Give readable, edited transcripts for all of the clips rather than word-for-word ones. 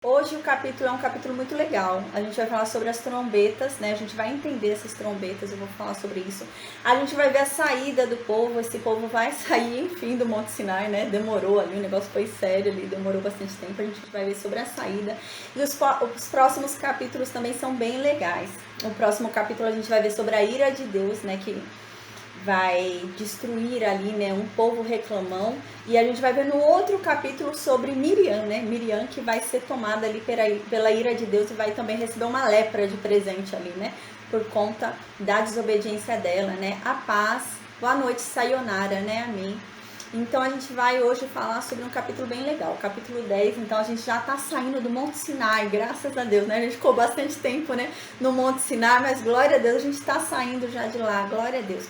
Hoje o capítulo é um capítulo muito legal. A gente vai falar sobre as trombetas, né? A gente vai entender essas trombetas, eu vou falar sobre isso. A gente vai ver a saída do povo, esse povo vai sair, enfim, do Monte Sinai, né? Demorou ali, o negócio foi sério ali, demorou bastante tempo. A gente vai ver sobre a saída. E os próximos capítulos também são bem legais. No próximo capítulo a gente vai ver sobre a ira de Deus, né? Que vai destruir ali, né, um povo reclamão. E a gente vai ver no outro capítulo sobre Miriam, né, Miriam que vai ser tomada ali pela ira de Deus e vai também receber uma lepra de presente ali, né, por conta da desobediência dela, né. A paz, boa noite, sayonara, né, amém. Então a gente vai hoje falar sobre um capítulo bem legal, capítulo 10, então a gente já tá saindo do Monte Sinai, graças a Deus, né? A gente ficou bastante tempo, né, no Monte Sinai, mas glória a Deus, a gente tá saindo já de lá, glória a Deus.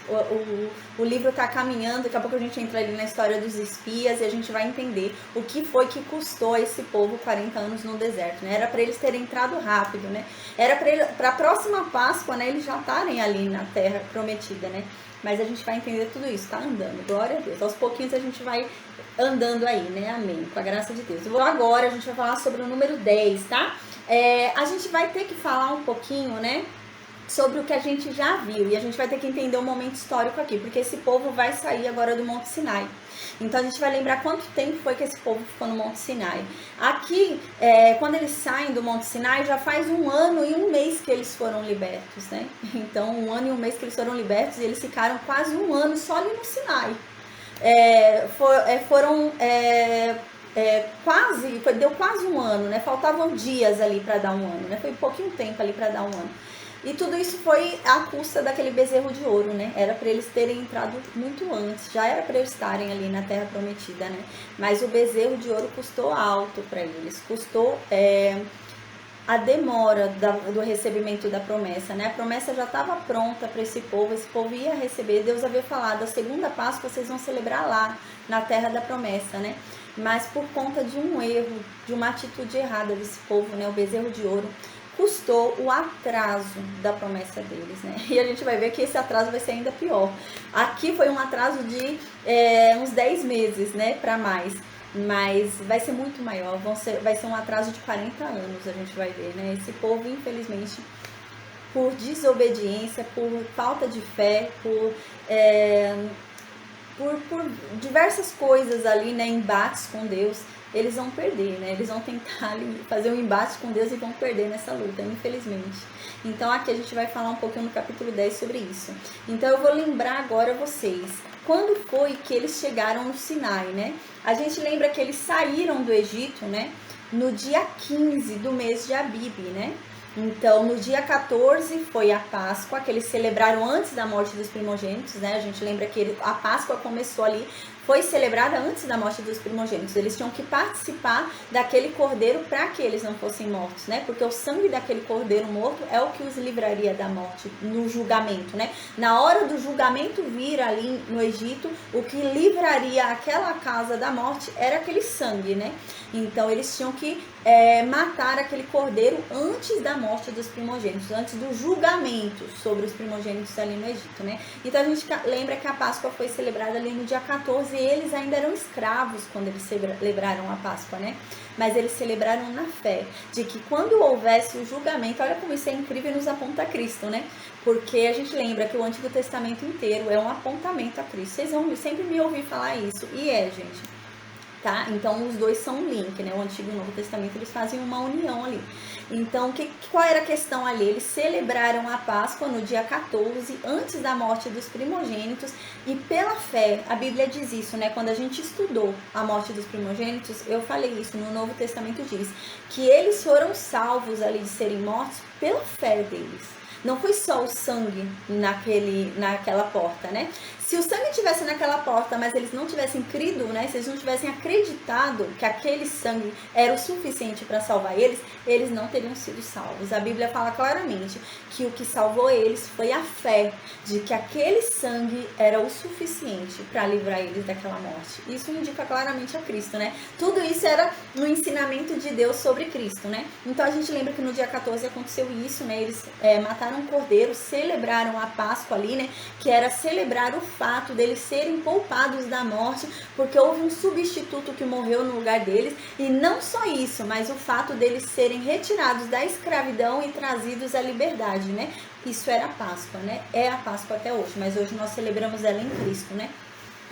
O livro tá caminhando, daqui a pouco a gente entra ali na história dos espias e a gente vai entender o que foi que custou a esse povo 40 anos no deserto, né? Era para eles terem entrado rápido, né? Era para a próxima Páscoa, né, eles já estarem ali na terra prometida, né? Mas a gente vai entender tudo isso, tá andando, glória a Deus. Aos pouquinhos a gente vai andando aí, né? Amém, com a graça de Deus. Agora a gente vai falar sobre o número 10, tá? A gente vai ter que falar um pouquinho, né, sobre o que a gente já viu. E a gente vai ter que entender o momento histórico aqui, porque esse povo vai sair agora do Monte Sinai. Então a gente vai lembrar quanto tempo foi que esse povo ficou no Monte Sinai. Aqui, quando eles saem do Monte Sinai, já faz 1 ano e 1 mês que eles foram libertos, né? Então 1 ano e 1 mês que eles foram libertos e eles ficaram quase 1 ano só ali no Sinai. Deu quase 1 ano, né? Faltavam dias ali para dar 1 ano, né? Foi pouquinho tempo ali para dar 1 ano. E tudo isso foi à custa daquele bezerro de ouro, né? Era para eles terem entrado muito antes, já era para eles estarem ali na Terra Prometida, né? Mas o bezerro de ouro custou alto para eles, custou a demora do recebimento da promessa, né? A promessa já estava pronta para esse povo ia receber. Deus havia falado, a segunda Páscoa vocês vão celebrar lá, na Terra da Promessa, né? Mas por conta de um erro, de uma atitude errada desse povo, né? O bezerro de ouro custou o atraso da promessa deles, né? E a gente vai ver que esse atraso vai ser ainda pior. Aqui foi um atraso de uns 10 meses, né? Para mais. Mas vai ser muito maior, vai ser um atraso de 40 anos, a gente vai ver, né? Esse povo, infelizmente, por desobediência, por falta de fé, por diversas coisas ali, né? Embates com Deus, eles vão perder, né? Eles vão tentar fazer um embate com Deus e vão perder nessa luta, infelizmente. Então aqui a gente vai falar um pouquinho no capítulo 10 sobre isso. Então eu vou lembrar agora vocês, quando foi que eles chegaram no Sinai, né? A gente lembra que eles saíram do Egito, né, no dia 15 do mês de Abib, né? Então, no dia 14 foi a Páscoa, que eles celebraram antes da morte dos primogênitos, né? A gente lembra que a Páscoa começou ali, foi celebrada antes da morte dos primogênitos. Eles tinham que participar daquele cordeiro para que eles não fossem mortos, né? Porque o sangue daquele cordeiro morto é o que os livraria da morte no julgamento, né? Na hora do julgamento vir ali no Egito, o que livraria aquela casa da morte era aquele sangue, né? Então, eles tinham que matar aquele cordeiro antes da morte dos primogênitos, antes do julgamento sobre os primogênitos ali no Egito, né? Então a gente lembra que a Páscoa foi celebrada ali no dia 14 e eles ainda eram escravos quando eles celebraram a Páscoa, né? Mas eles celebraram na fé de que quando houvesse o julgamento, olha como isso é incrível e nos aponta a Cristo, né? Porque a gente lembra que o Antigo Testamento inteiro é um apontamento a Cristo. Vocês vão sempre me ouvir falar isso, e gente. Tá? Então os dois são um link, né? O Antigo e o Novo Testamento, eles fazem uma união ali. Então, qual era a questão ali? Eles celebraram a Páscoa no dia 14, antes da morte dos primogênitos, e pela fé, a Bíblia diz isso, né? Quando a gente estudou a morte dos primogênitos, eu falei isso, no Novo Testamento diz que eles foram salvos ali de serem mortos pela fé deles. Não foi só o sangue naquela porta, né? Se o sangue tivesse naquela porta, mas eles não tivessem crido, né? Se eles não tivessem acreditado que aquele sangue era o suficiente para salvar eles, eles não teriam sido salvos. A Bíblia fala claramente que o que salvou eles foi a fé de que aquele sangue era o suficiente para livrar eles daquela morte. Isso indica claramente a Cristo, né? Tudo isso era no ensinamento de Deus sobre Cristo, né? Então a gente lembra que no dia 14 aconteceu isso, né? Eles mataram um cordeiro, celebraram a Páscoa ali, né? Que era celebrar o fato deles serem poupados da morte, porque houve um substituto que morreu no lugar deles, e não só isso, mas o fato deles serem retirados da escravidão e trazidos à liberdade, né? Isso era a Páscoa, né? É a Páscoa até hoje, mas hoje nós celebramos ela em Cristo, né?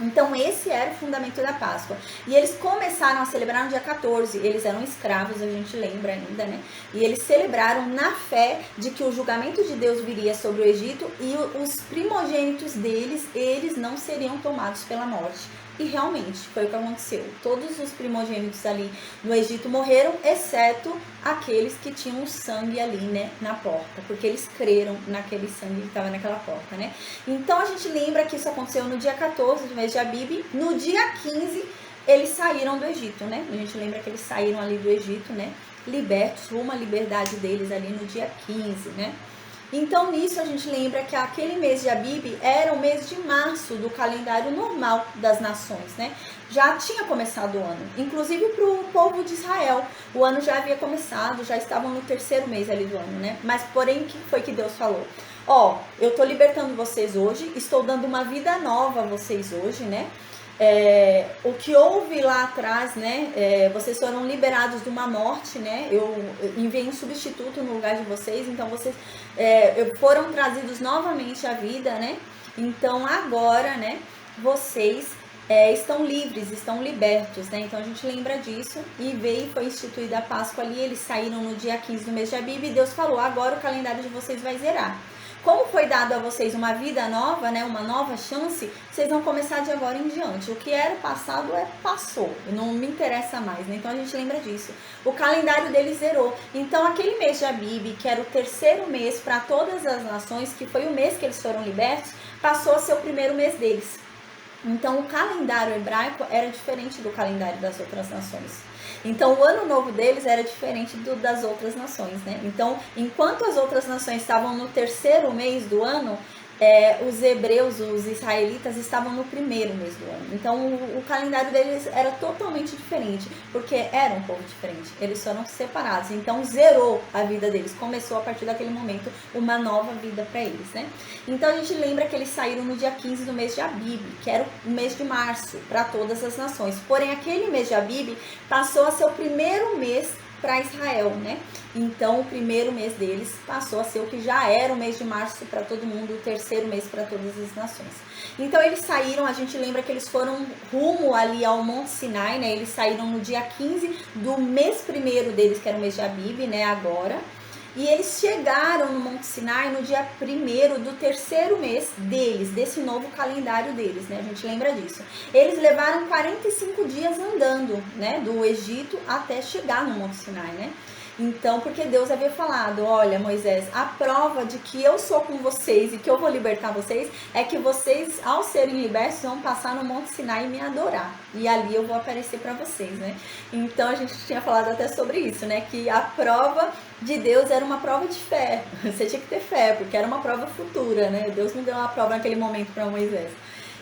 Então esse era o fundamento da Páscoa. E eles começaram a celebrar no dia 14, eles eram escravos, a gente lembra ainda, né? E eles celebraram na fé de que o julgamento de Deus viria sobre o Egito e os primogênitos deles, eles não seriam tomados pela morte. E realmente foi o que aconteceu. Todos os primogênitos ali no Egito morreram, exceto aqueles que tinham sangue ali, né, na porta, porque eles creram naquele sangue que estava naquela porta, né? Então a gente lembra que isso aconteceu no dia 14 do mês de Abib. No dia 15 eles saíram do Egito, né? A gente lembra que eles saíram ali do Egito, né, libertos, rumo à liberdade deles ali no dia 15, né? Então nisso a gente lembra que aquele mês de Abib era o mês de março do calendário normal das nações, né? Já tinha começado o ano, inclusive para o povo de Israel, o ano já havia começado, já estavam no terceiro mês ali do ano, né? Mas porém, o que foi que Deus falou? Ó, eu tô libertando vocês hoje, estou dando uma vida nova a vocês hoje, né? O que houve lá atrás, né? Vocês foram liberados de uma morte, né? Eu enviei um substituto no lugar de vocês, então vocês foram trazidos novamente à vida, né? Então agora, né? Vocês estão livres, estão libertos, né? Então a gente lembra disso e foi instituída a Páscoa ali. Eles saíram no dia 15 do mês de Abib e Deus falou: agora o calendário de vocês vai zerar. Como foi dado a vocês uma vida nova, né, uma nova chance, vocês vão começar de agora em diante. O que era passado passou, não me interessa mais, né? Então a gente lembra disso. O calendário deles zerou. Então aquele mês de Abib, que era o terceiro mês para todas as nações, que foi o mês que eles foram libertos, passou a ser o primeiro mês deles. Então o calendário hebraico era diferente do calendário das outras nações. Então o ano novo deles era diferente das outras nações, né? Então, enquanto as outras nações estavam no terceiro mês do ano, os hebreus, os israelitas, estavam no primeiro mês do ano. Então o calendário deles era totalmente diferente, porque era um povo diferente, eles foram separados. Então zerou a vida deles, começou a partir daquele momento uma nova vida para eles, né? Então a gente lembra que eles saíram no dia 15 do mês de Abib, que era o mês de março para todas as nações. Porém aquele mês de Abib passou a ser o primeiro mês para Israel, né? Então o primeiro mês deles passou a ser o que já era o mês de março para todo mundo, o terceiro mês para todas as nações. Então eles saíram, a gente lembra que eles foram rumo ali ao Monte Sinai, né? Eles saíram no dia 15 do mês primeiro deles, que era o mês de Abib, né? Agora. E eles chegaram no Monte Sinai no dia 1º do terceiro mês deles, desse novo calendário deles, né? A gente lembra disso. Eles levaram 45 dias andando, né? Do Egito até chegar no Monte Sinai, né? Então, porque Deus havia falado: olha, Moisés, a prova de que eu sou com vocês e que eu vou libertar vocês é que vocês, ao serem libertos, vão passar no Monte Sinai e me adorar. E ali eu vou aparecer para vocês, né? Então, a gente tinha falado até sobre isso, né? Que a prova de Deus era uma prova de fé. Você tinha que ter fé, porque era uma prova futura, né? Deus não deu uma prova naquele momento para Moisés.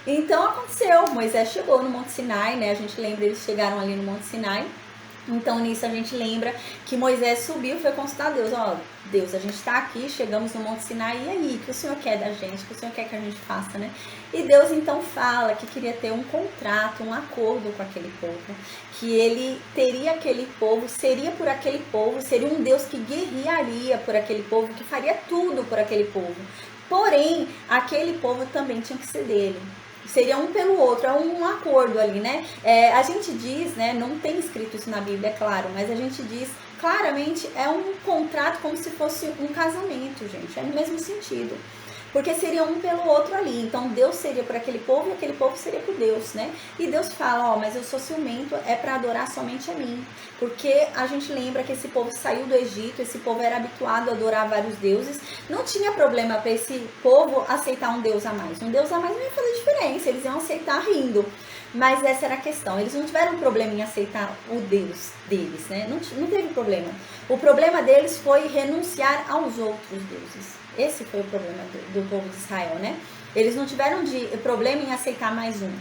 Então, aconteceu. Moisés chegou no Monte Sinai, né? A gente lembra, eles chegaram ali no Monte Sinai. Então, nisso a gente lembra que Moisés subiu e foi consultar Deus. Ó, Deus, a gente está aqui, chegamos no Monte Sinai, e aí? O que o Senhor quer da gente? O que o Senhor quer que a gente faça, né? E Deus então fala que queria ter um contrato, um acordo com aquele povo, que ele teria aquele povo, seria por aquele povo, seria um Deus que guerrearia por aquele povo, que faria tudo por aquele povo. Porém, aquele povo também tinha que ser dele. Seria um pelo outro, é um acordo ali, né? A gente diz, né? Não tem escrito isso na Bíblia, é claro, mas a gente diz claramente, é um contrato como se fosse um casamento, gente. É no mesmo sentido. Porque seria um pelo outro ali. Então Deus seria por aquele povo e aquele povo seria por Deus, né? E Deus fala: ó, mas eu sou ciumento, é para adorar somente a mim. Porque a gente lembra que esse povo saiu do Egito, esse povo era habituado a adorar vários deuses. Não tinha problema para esse povo aceitar um Deus a mais. Um Deus a mais não ia fazer diferença, eles iam aceitar rindo. Mas essa era a questão, eles não tiveram problema em aceitar o Deus deles, né? Não teve problema. O problema deles foi renunciar aos outros deuses. Esse foi o problema do povo de Israel, né? Eles não tiveram problema em aceitar mais um.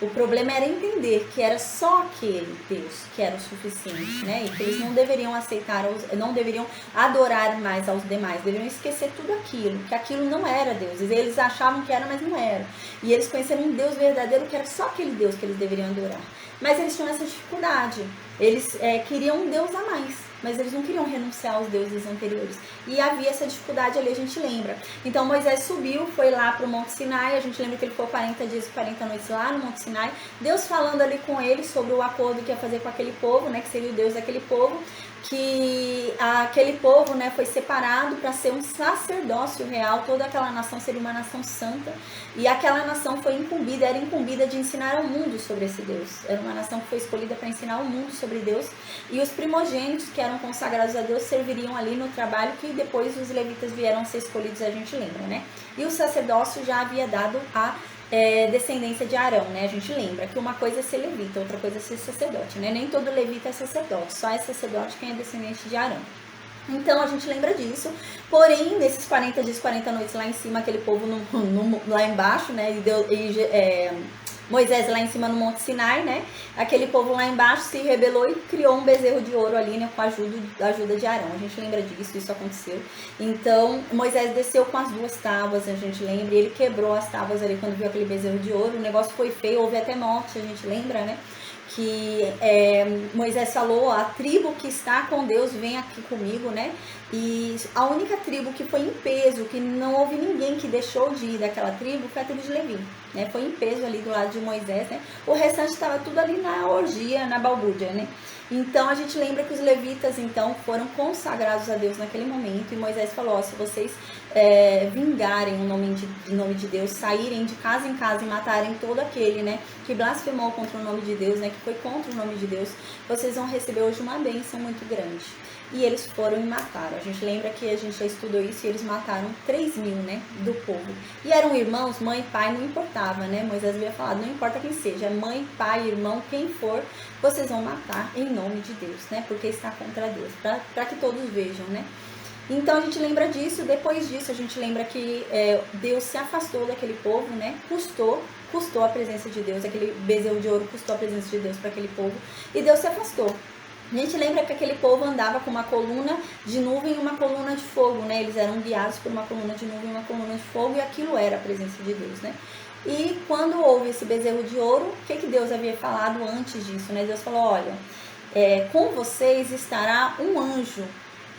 O problema era entender que era só aquele Deus que era o suficiente, né? E que eles não deveriam aceitar, não deveriam adorar mais aos demais, deveriam esquecer tudo aquilo, que aquilo não era Deus. Eles achavam que era, mas não era. E eles conheceram um Deus verdadeiro que era só aquele Deus que eles deveriam adorar. Mas eles tinham essa dificuldade. Eles queriam um Deus a mais, mas eles não queriam renunciar aos deuses anteriores. E havia essa dificuldade ali, a gente lembra. Então Moisés subiu, foi lá para o Monte Sinai. A gente lembra que ele ficou 40 dias e 40 noites lá no Monte Sinai. Deus falando ali com ele sobre o acordo que ia fazer com aquele povo, né, que seria o Deus daquele povo. Que aquele povo, né, foi separado para ser um sacerdócio real. Toda aquela nação seria uma nação santa. E aquela nação foi era incumbida de ensinar ao mundo sobre esse Deus. Era uma nação que foi escolhida para ensinar ao mundo sobre Deus. E os primogênitos que eram consagrados a Deus serviriam ali no trabalho que depois os levitas vieram a ser escolhidos, a gente lembra, né? E o sacerdócio já havia dado a descendência de Arão, né? A gente lembra que uma coisa é ser levita, outra coisa é ser sacerdote, né? Nem todo levita é sacerdote, só é sacerdote quem é descendente de Arão. Então a gente lembra disso, porém nesses 40 dias, 40 noites lá em cima, aquele povo lá embaixo, né? Moisés lá em cima no Monte Sinai, né? Aquele povo lá embaixo se rebelou e criou um bezerro de ouro ali, né? Com a ajuda de Arão. A gente lembra disso, isso aconteceu. Então, Moisés desceu com as 2 tábuas, a gente lembra. E ele quebrou as tábuas ali quando viu aquele bezerro de ouro. O negócio foi feio, houve até morte, a gente lembra, né? Que Moisés falou, a tribo que está com Deus vem aqui comigo, né? E a única tribo que foi em peso, que não houve ninguém que deixou de ir daquela tribo, foi a tribo de Levi, né? Foi em peso ali do lado de Moisés, né? O restante estava tudo ali na orgia, na balbúrdia, né? Então a gente lembra que os levitas então foram consagrados a Deus naquele momento, e Moisés falou, ó, se vocês vingarem o nome de Deus, saírem de casa em casa e matarem todo aquele, né, que blasfemou contra o nome de Deus, né, que foi contra o nome de Deus, vocês vão receber hoje uma bênção muito grande. E eles foram e mataram. A gente lembra que a gente já estudou isso, e eles mataram 3.000, né, do povo. E eram irmãos, mãe e pai, não importava, né? Moisés havia falado, não importa quem seja, mãe, pai, irmão, quem for, vocês vão matar em nome de Deus, né? Porque está contra Deus, para que todos vejam, né? Então a gente lembra disso. Depois disso a gente lembra que Deus se afastou daquele povo, né? Custou a presença de Deus, aquele bezerro de ouro custou a presença de Deus para aquele povo, e Deus se afastou. A gente lembra que aquele povo andava com uma coluna de nuvem e uma coluna de fogo, né? Eles eram guiados por uma coluna de nuvem e uma coluna de fogo, e aquilo era a presença de Deus, né? E quando houve esse bezerro de ouro, o que Deus havia falado antes disso, né? Deus falou, olha, com vocês estará um anjo,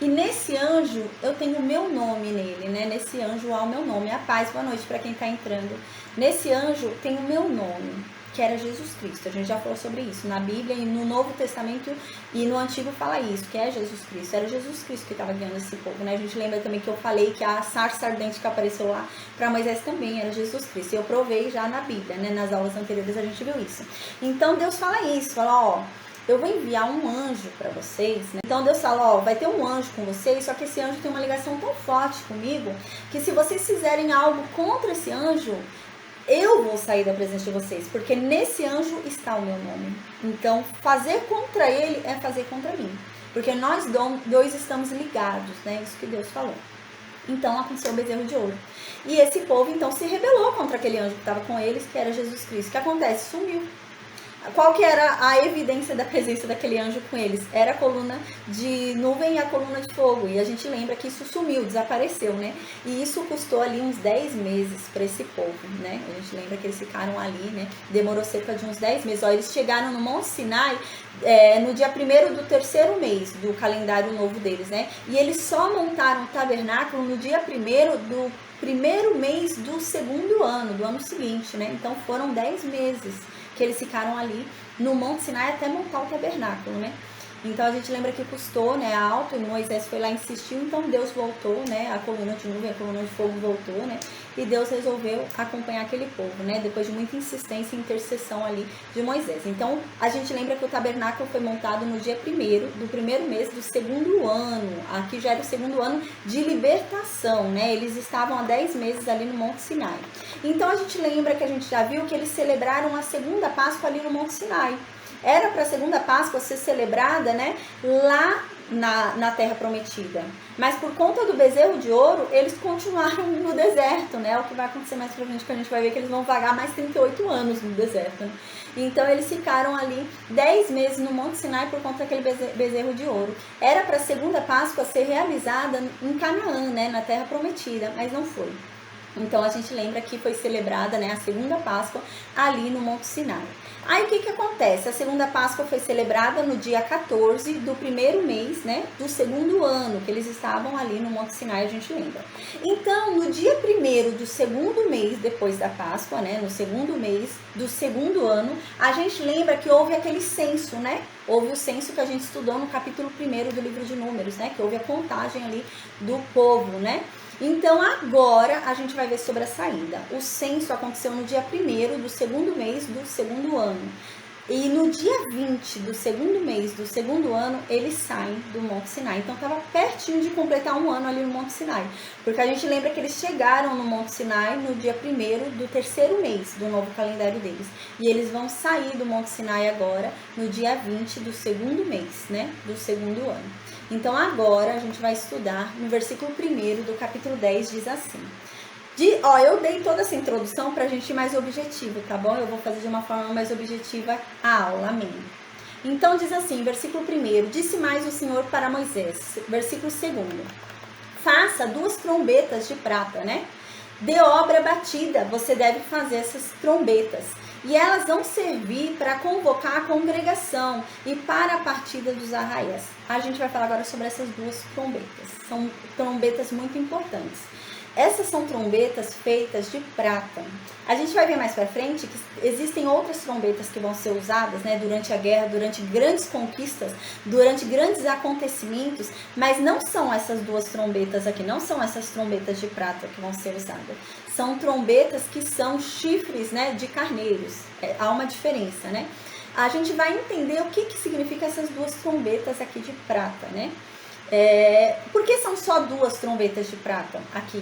e nesse anjo eu tenho o meu nome nele, né? Nesse anjo há o meu nome. A paz, boa noite para quem está entrando. Nesse anjo tem o meu nome, que era Jesus Cristo. A gente já falou sobre isso na Bíblia, e no Novo Testamento e no Antigo fala isso, que é Jesus Cristo. Era Jesus Cristo que estava guiando esse povo, né? A gente lembra também que eu falei que a sarça ardente que apareceu lá para Moisés também era Jesus Cristo. E eu provei já na Bíblia, né? Nas aulas anteriores a gente viu isso. Então Deus fala isso, fala, ó, eu vou enviar um anjo para vocês, né? Então Deus fala, ó, vai ter um anjo com vocês, só que esse anjo tem uma ligação tão forte comigo, que se vocês fizerem algo contra esse anjo, eu vou sair da presença de vocês, porque nesse anjo está o meu nome. Então, fazer contra ele é fazer contra mim, porque nós dois estamos ligados, né? Isso que Deus falou. Então, aconteceu o bezerro de ouro. E esse povo, então, se rebelou contra aquele anjo que estava com eles, que era Jesus Cristo. O que acontece? Sumiu. Qual que era a evidência da presença daquele anjo com eles? Era a coluna de nuvem e a coluna de fogo. E a gente lembra que isso sumiu, desapareceu, né? E isso custou ali uns 10 meses para esse povo, né? A gente lembra que eles ficaram ali, né? Demorou cerca de uns 10 meses. Ó, eles chegaram no Monte Sinai no dia 1º do 3º mês do calendário novo deles, né? E eles só montaram o tabernáculo no dia 1º do primeiro mês do 2º ano, do ano seguinte, né? Então foram 10 meses que eles ficaram ali no Monte Sinai até montar o tabernáculo, né? Então a gente lembra que custou, né, alto, e Moisés foi lá e insistiu, então Deus voltou, né, a coluna de nuvem, a coluna de fogo voltou, né, e Deus resolveu acompanhar aquele povo, né, depois de muita insistência e intercessão ali de Moisés. Então a gente lembra que o tabernáculo foi montado no dia 1º do primeiro mês do 2º ano, aqui já era o 2º ano de libertação, né, eles estavam há 10 meses ali no Monte Sinai. Então a gente lembra que a gente já viu que eles celebraram a segunda Páscoa ali no Monte Sinai. Era para a segunda Páscoa ser celebrada, né, lá na terra prometida. Mas por conta do bezerro de ouro, eles continuaram no deserto, né? O que vai acontecer mais pra frente, que a gente vai ver que eles vão vagar mais 38 anos no deserto, né? Então eles ficaram ali 10 meses no Monte Sinai por conta daquele bezerro de ouro. Era para a segunda Páscoa ser realizada em Canaã, né? Na terra prometida, mas não foi. Então a gente lembra que foi celebrada, né, a segunda Páscoa ali no Monte Sinai. Aí o que acontece? A segunda Páscoa foi celebrada no dia 14 do primeiro mês, né, do segundo ano, que eles estavam ali no Monte Sinai, a gente lembra. Então, no dia 1º do segundo mês depois da Páscoa, né, no segundo mês do segundo ano, a gente lembra que houve aquele censo, né? Houve o censo que a gente estudou no capítulo 1º do livro de Números, né, que houve a contagem ali do povo, né? Então agora a gente vai ver sobre a saída. O censo aconteceu no dia 1º do segundo mês do segundo ano. E no dia 20 do segundo mês do segundo ano, eles saem do Monte Sinai. Então estava pertinho de completar um ano ali no Monte Sinai. Porque a gente lembra que eles chegaram no Monte Sinai no dia 1º do terceiro mês do novo calendário deles. E eles vão sair do Monte Sinai agora no dia 20 do segundo mês, né? Do segundo ano. Então agora a gente vai estudar no versículo 1º do capítulo 10, diz assim. Eu dei toda essa introdução para a gente ir mais objetivo, tá bom? Eu vou fazer de uma forma mais objetiva a aula, amém. Então diz assim, versículo 1º, disse mais o Senhor para Moisés, versículo 2º, faça 2 trombetas de prata, né? De obra batida, você deve fazer essas trombetas. E elas vão servir para convocar a congregação e para a partida dos arraiais. A gente vai falar agora sobre essas 2 trombetas. São trombetas muito importantes. Essas são trombetas feitas de prata. A gente vai ver mais para frente que existem outras trombetas que vão ser usadas, né, durante a guerra, durante grandes conquistas, durante grandes acontecimentos, mas não são essas 2 trombetas aqui, não são essas trombetas de prata que vão ser usadas. São trombetas que são chifres, né, de carneiros. Há uma diferença, né? A gente vai entender o que significa essas 2 trombetas aqui de prata, né? Por que são só 2 trombetas de prata aqui,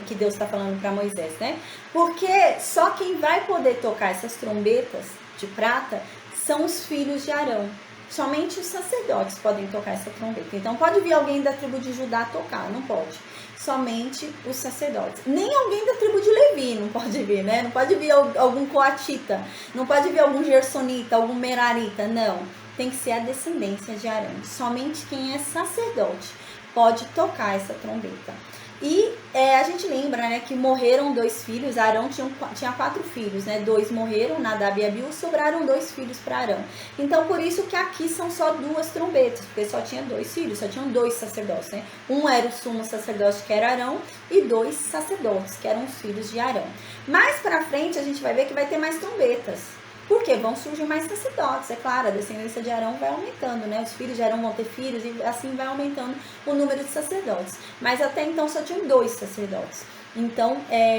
que Deus está falando para Moisés, né? Porque só quem vai poder tocar essas trombetas de prata são os filhos de Arão. Somente os sacerdotes podem tocar essa trombeta. Então pode vir alguém da tribo de Judá tocar, não pode. Somente os sacerdotes. Nem alguém da tribo de Levi não pode vir, né? Não pode vir algum coatita, não pode vir algum gersonita, algum merarita, não. Tem que ser a descendência de Arão. Somente quem é sacerdote pode tocar essa trombeta. E a gente lembra, né, que morreram 2 filhos. Arão tinha 4 filhos, né? 2 morreram, Nadab e Abiú, sobraram 2 filhos para Arão. Então, por isso que aqui são só 2 trombetas, porque só tinha 2 filhos, só tinham 2 sacerdotes, né? Um era o sumo sacerdote, que era Arão, e 2 sacerdotes, que eram os filhos de Arão. Mais para frente, a gente vai ver que vai ter mais trombetas. Porque vão surgir mais sacerdotes, é claro, a descendência de Arão vai aumentando, né? Os filhos de Arão vão ter filhos e assim vai aumentando o número de sacerdotes. Mas até então só tinham 2 sacerdotes. Então,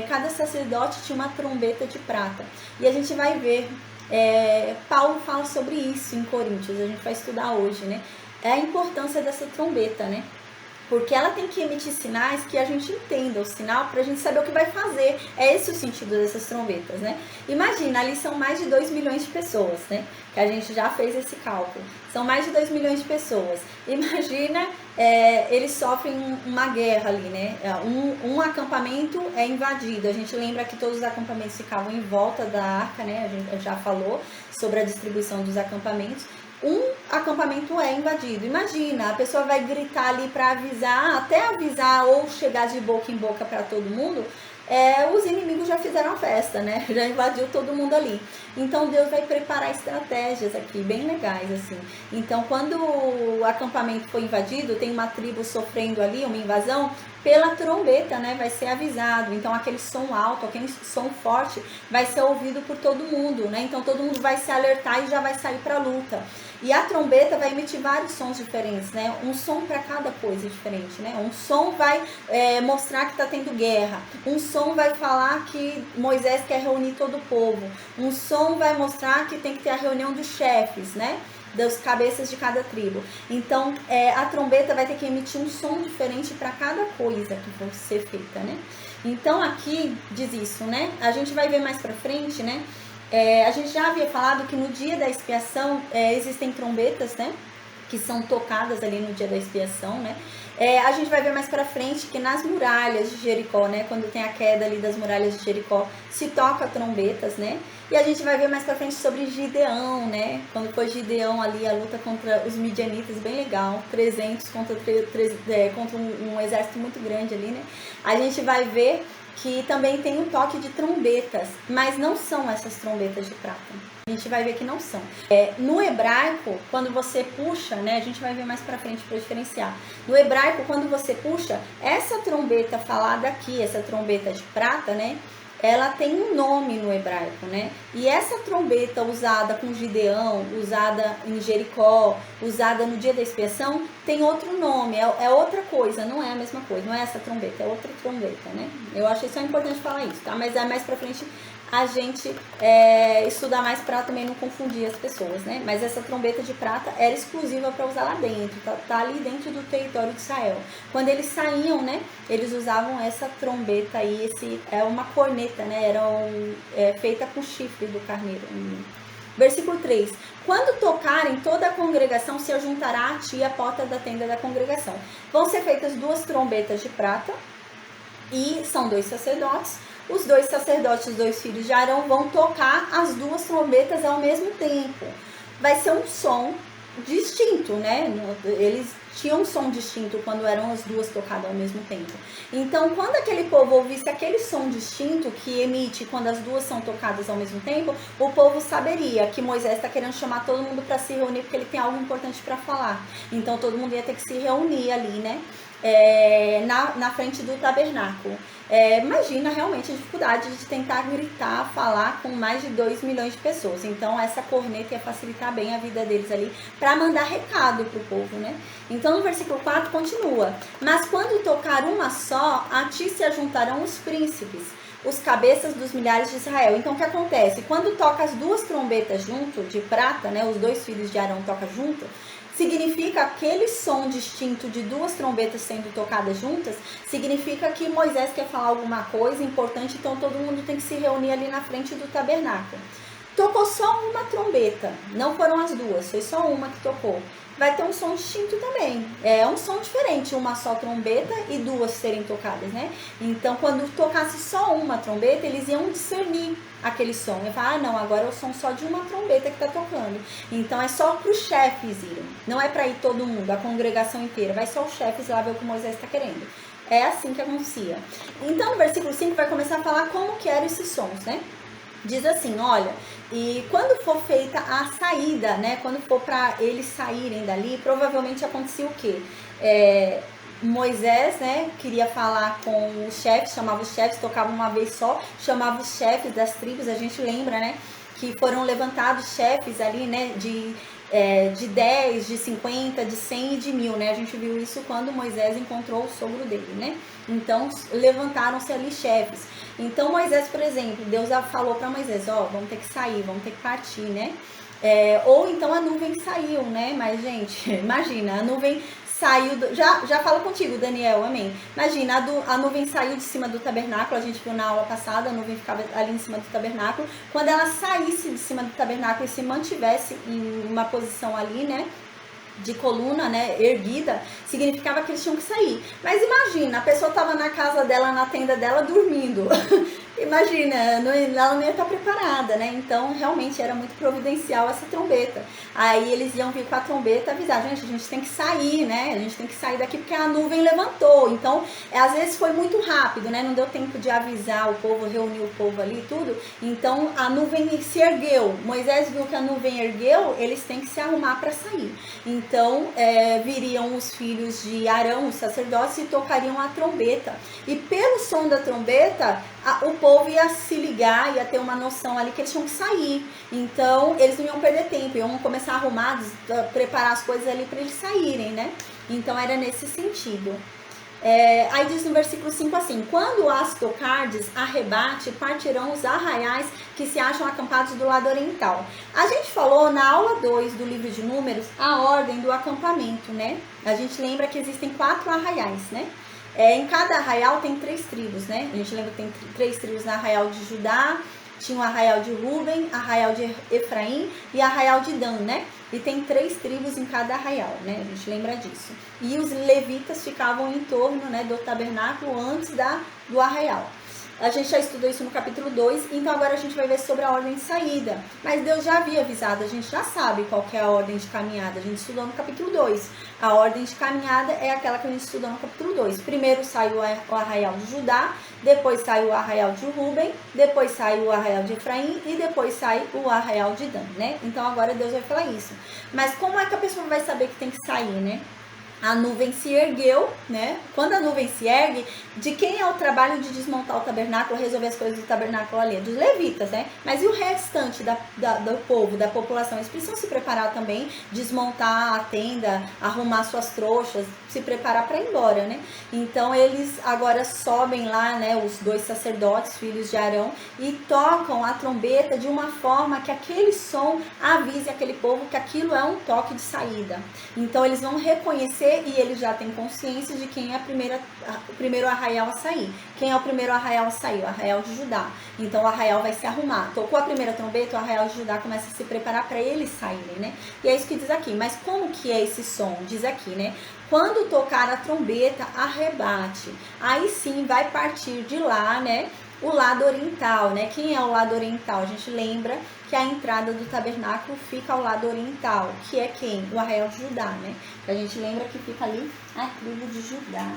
cada sacerdote tinha uma trombeta de prata. E a gente vai ver, Paulo fala sobre isso em Coríntios, a gente vai estudar hoje, né? É a importância dessa trombeta, né? Porque ela tem que emitir sinais que a gente entenda o sinal para a gente saber o que vai fazer. É esse o sentido dessas trombetas, né? Imagina, ali são mais de 2 milhões de pessoas, né? Que a gente já fez esse cálculo. São mais de 2 milhões de pessoas. Imagina, eles sofrem uma guerra ali, né? Um acampamento é invadido. A gente lembra que todos os acampamentos ficavam em volta da arca, né? A gente já falou sobre a distribuição dos acampamentos. Um acampamento é invadido. Imagina, a pessoa vai gritar ali para avisar, até avisar ou chegar de boca em boca para todo mundo, os inimigos já fizeram a festa, né? Já invadiu todo mundo ali. Então Deus vai preparar estratégias aqui, bem legais, assim. Então, quando o acampamento foi invadido, tem uma tribo sofrendo ali, uma invasão, pela trombeta, né? Vai ser avisado. Então, aquele som alto, aquele som forte, vai ser ouvido por todo mundo, né? Então, todo mundo vai se alertar e já vai sair para a luta. E a trombeta vai emitir vários sons diferentes, né? Um som para cada coisa diferente, né? Um som vai mostrar que está tendo guerra. Um som vai falar que Moisés quer reunir todo o povo. Um som vai mostrar que tem que ter a reunião dos chefes, né? Das cabeças de cada tribo. Então, a trombeta vai ter que emitir um som diferente para cada coisa que for ser feita, né? Então, aqui diz isso, né? A gente vai ver mais para frente, né? A gente já havia falado que no dia da expiação existem trombetas, né? que são tocadas ali no dia da expiação, né? A gente vai ver mais pra frente que nas muralhas de Jericó, né? Quando tem a queda ali das muralhas de Jericó, se toca trombetas, né? E a gente vai ver mais pra frente sobre Gideão, né? Quando foi Gideão ali, a luta contra os midianitas, bem legal. 300 contra um exército muito grande ali, né? A gente vai ver que também tem um toque de trombetas, mas não são essas trombetas de prata. A gente vai ver que não são. No hebraico, quando você puxa, né? A gente vai ver mais pra frente para diferenciar. No hebraico, quando você puxa, essa trombeta falada aqui, essa trombeta de prata, né? Ela tem um nome no hebraico, né? E essa trombeta usada com Gideão, usada em Jericó, usada no dia da expiação, tem outro nome, é outra coisa, não é a mesma coisa, não é essa trombeta, é outra trombeta, né? Eu achei só importante falar isso, tá? Mas mais pra frente a gente estudar mais para também não confundir as pessoas, né? Mas essa trombeta de prata era exclusiva para usar lá dentro, tá ali dentro do território de Israel. Quando eles saíam, né? Eles usavam essa trombeta aí, uma corneta, né? Era feita com chifre do carneiro. Versículo 3. Quando tocarem, toda a congregação se ajuntará a ti à porta da tenda da congregação. Vão ser feitas 2 trombetas de prata e são 2 sacerdotes. Os 2 sacerdotes, os 2 filhos de Arão, vão tocar as 2 trombetas ao mesmo tempo. Vai ser um som distinto, né? Eles tinham um som distinto quando eram as 2 tocadas ao mesmo tempo. Então, quando aquele povo ouvisse aquele som distinto que emite quando as 2 são tocadas ao mesmo tempo, o povo saberia que Moisés está querendo chamar todo mundo para se reunir porque ele tem algo importante para falar. Então, todo mundo ia ter que se reunir ali, né? Na frente do tabernáculo. Imagina realmente a dificuldade de tentar gritar, falar com mais de 2 milhões de pessoas. Então essa corneta ia facilitar bem a vida deles ali para mandar recado pro povo, né? Então no versículo 4 continua: mas quando tocar uma só, a ti se ajuntarão os príncipes, os cabeças dos milhares de Israel. Então o que acontece? Quando toca as 2 trombetas junto, de prata, né? Os 2 filhos de Arão tocam junto, significa aquele som distinto de 2 trombetas sendo tocadas juntas, significa que Moisés quer falar alguma coisa importante, então todo mundo tem que se reunir ali na frente do tabernáculo. Tocou só uma trombeta, não foram as 2, foi só uma que tocou. Vai ter um som distinto também, é um som diferente, uma só trombeta e 2 serem tocadas, né? Então, quando tocasse só uma trombeta, eles iam discernir aquele som. E falar, não, agora é o som só de uma trombeta que tá tocando. Então, é só para os chefes irem, não é para ir todo mundo, a congregação inteira, vai só os chefes lá ver o que Moisés está querendo. É assim que acontecia. Então, no versículo 5 vai começar a falar como que eram esses sons, né? Diz assim, olha, e quando for feita a saída, né, quando for para eles saírem dali, provavelmente acontecia o quê? Moisés, né, queria falar com os chefes, chamava os chefes, tocava uma vez só, chamava os chefes das tribos, a gente lembra, né, que foram levantados chefes ali, né, de 10, de 50, de 100 e de 1000, né? A gente viu isso quando Moisés encontrou o sogro dele, né? Então, levantaram-se ali chefes. Então, Moisés, por exemplo, Deus falou para Moisés, vamos ter que sair, vamos ter que partir, né? Ou então a nuvem saiu, né? Mas, gente, imagina, a nuvem saiu, já falo contigo, Daniel, amém. Imagina, a nuvem saiu de cima do tabernáculo, a gente viu na aula passada, a nuvem ficava ali em cima do tabernáculo. Quando ela saísse de cima do tabernáculo e se mantivesse em uma posição ali, né, de coluna, né, erguida, significava que eles tinham que sair. Mas imagina, a pessoa estava na casa dela, na tenda dela, dormindo. Imagina, ela não ia estar preparada, né? Então, realmente, era muito providencial essa trombeta. Aí, eles iam vir com a trombeta e avisar, gente, a gente tem que sair, né? A gente tem que sair daqui porque a nuvem levantou. Então, às vezes foi muito rápido, né? Não deu tempo de avisar o povo, reunir o povo ali e tudo. Então, a nuvem se ergueu. Moisés viu que a nuvem ergueu, eles têm que se arrumar para sair. Então, viriam os filhos de Arão, os sacerdotes, e tocariam a trombeta. E pelo som da trombeta, o povo ia se ligar, ia ter uma noção ali que eles tinham que sair. Então, eles não iam perder tempo, iam começar a arrumar, preparar as coisas ali para eles saírem, né? Então, era nesse sentido. Aí diz no versículo 5 assim: quando as tocardes, arrebate, partirão os arraiais que se acham acampados do lado oriental. A gente falou na aula 2 do livro de Números a ordem do acampamento, né? A gente lembra que existem 4 arraiais, né? Em cada arraial tem 3 tribos, né? A gente lembra que tem 3 tribos no arraial de Judá, tinha o arraial de Ruben, arraial de Efraim e arraial de Dan, né? E tem 3 tribos em cada arraial, né? A gente lembra disso. E os levitas ficavam em torno, né, do tabernáculo antes do arraial. A gente já estudou isso no capítulo 2, então agora a gente vai ver sobre a ordem de saída. Mas Deus já havia avisado, a gente já sabe qual que é a ordem de caminhada. A gente estudou no capítulo 2. A ordem de caminhada é aquela que a gente estudou no capítulo 2. Primeiro sai o arraial de Judá, depois sai o arraial de Ruben, depois sai o arraial de Efraim e depois sai o arraial de Dan, né? Então agora Deus vai falar isso. Mas como é que a pessoa vai saber que tem que sair, né? A nuvem se ergueu, né? Quando a nuvem se ergue, de quem é o trabalho de desmontar o tabernáculo, resolver as coisas do tabernáculo ali? Dos levitas, né? Mas e o restante do povo, da população? Eles precisam se preparar também, desmontar a tenda, arrumar suas trouxas, se preparar para ir embora, né? Então eles agora sobem lá, né? Os 2 sacerdotes, filhos de Arão, e tocam a trombeta de uma forma que aquele som avise aquele povo que aquilo é um toque de saída. Então eles vão reconhecer e eles já têm consciência de quem é o primeiro arraial a sair. Quem é o primeiro arraial a sair? O arraial de Judá. Então o arraial vai se arrumar. Tocou a primeira trombeta, o arraial de Judá começa a se preparar para eles saírem, né? E é isso que diz aqui. Mas como que é esse som? Diz aqui, né? Quando tocar a trombeta, arrebate. Aí sim vai partir de lá, né? O lado oriental, né? Quem é o lado oriental? A gente lembra que a entrada do tabernáculo fica ao lado oriental, que é quem? O arraial de Judá, né? A gente lembra que fica ali a tribo de Judá.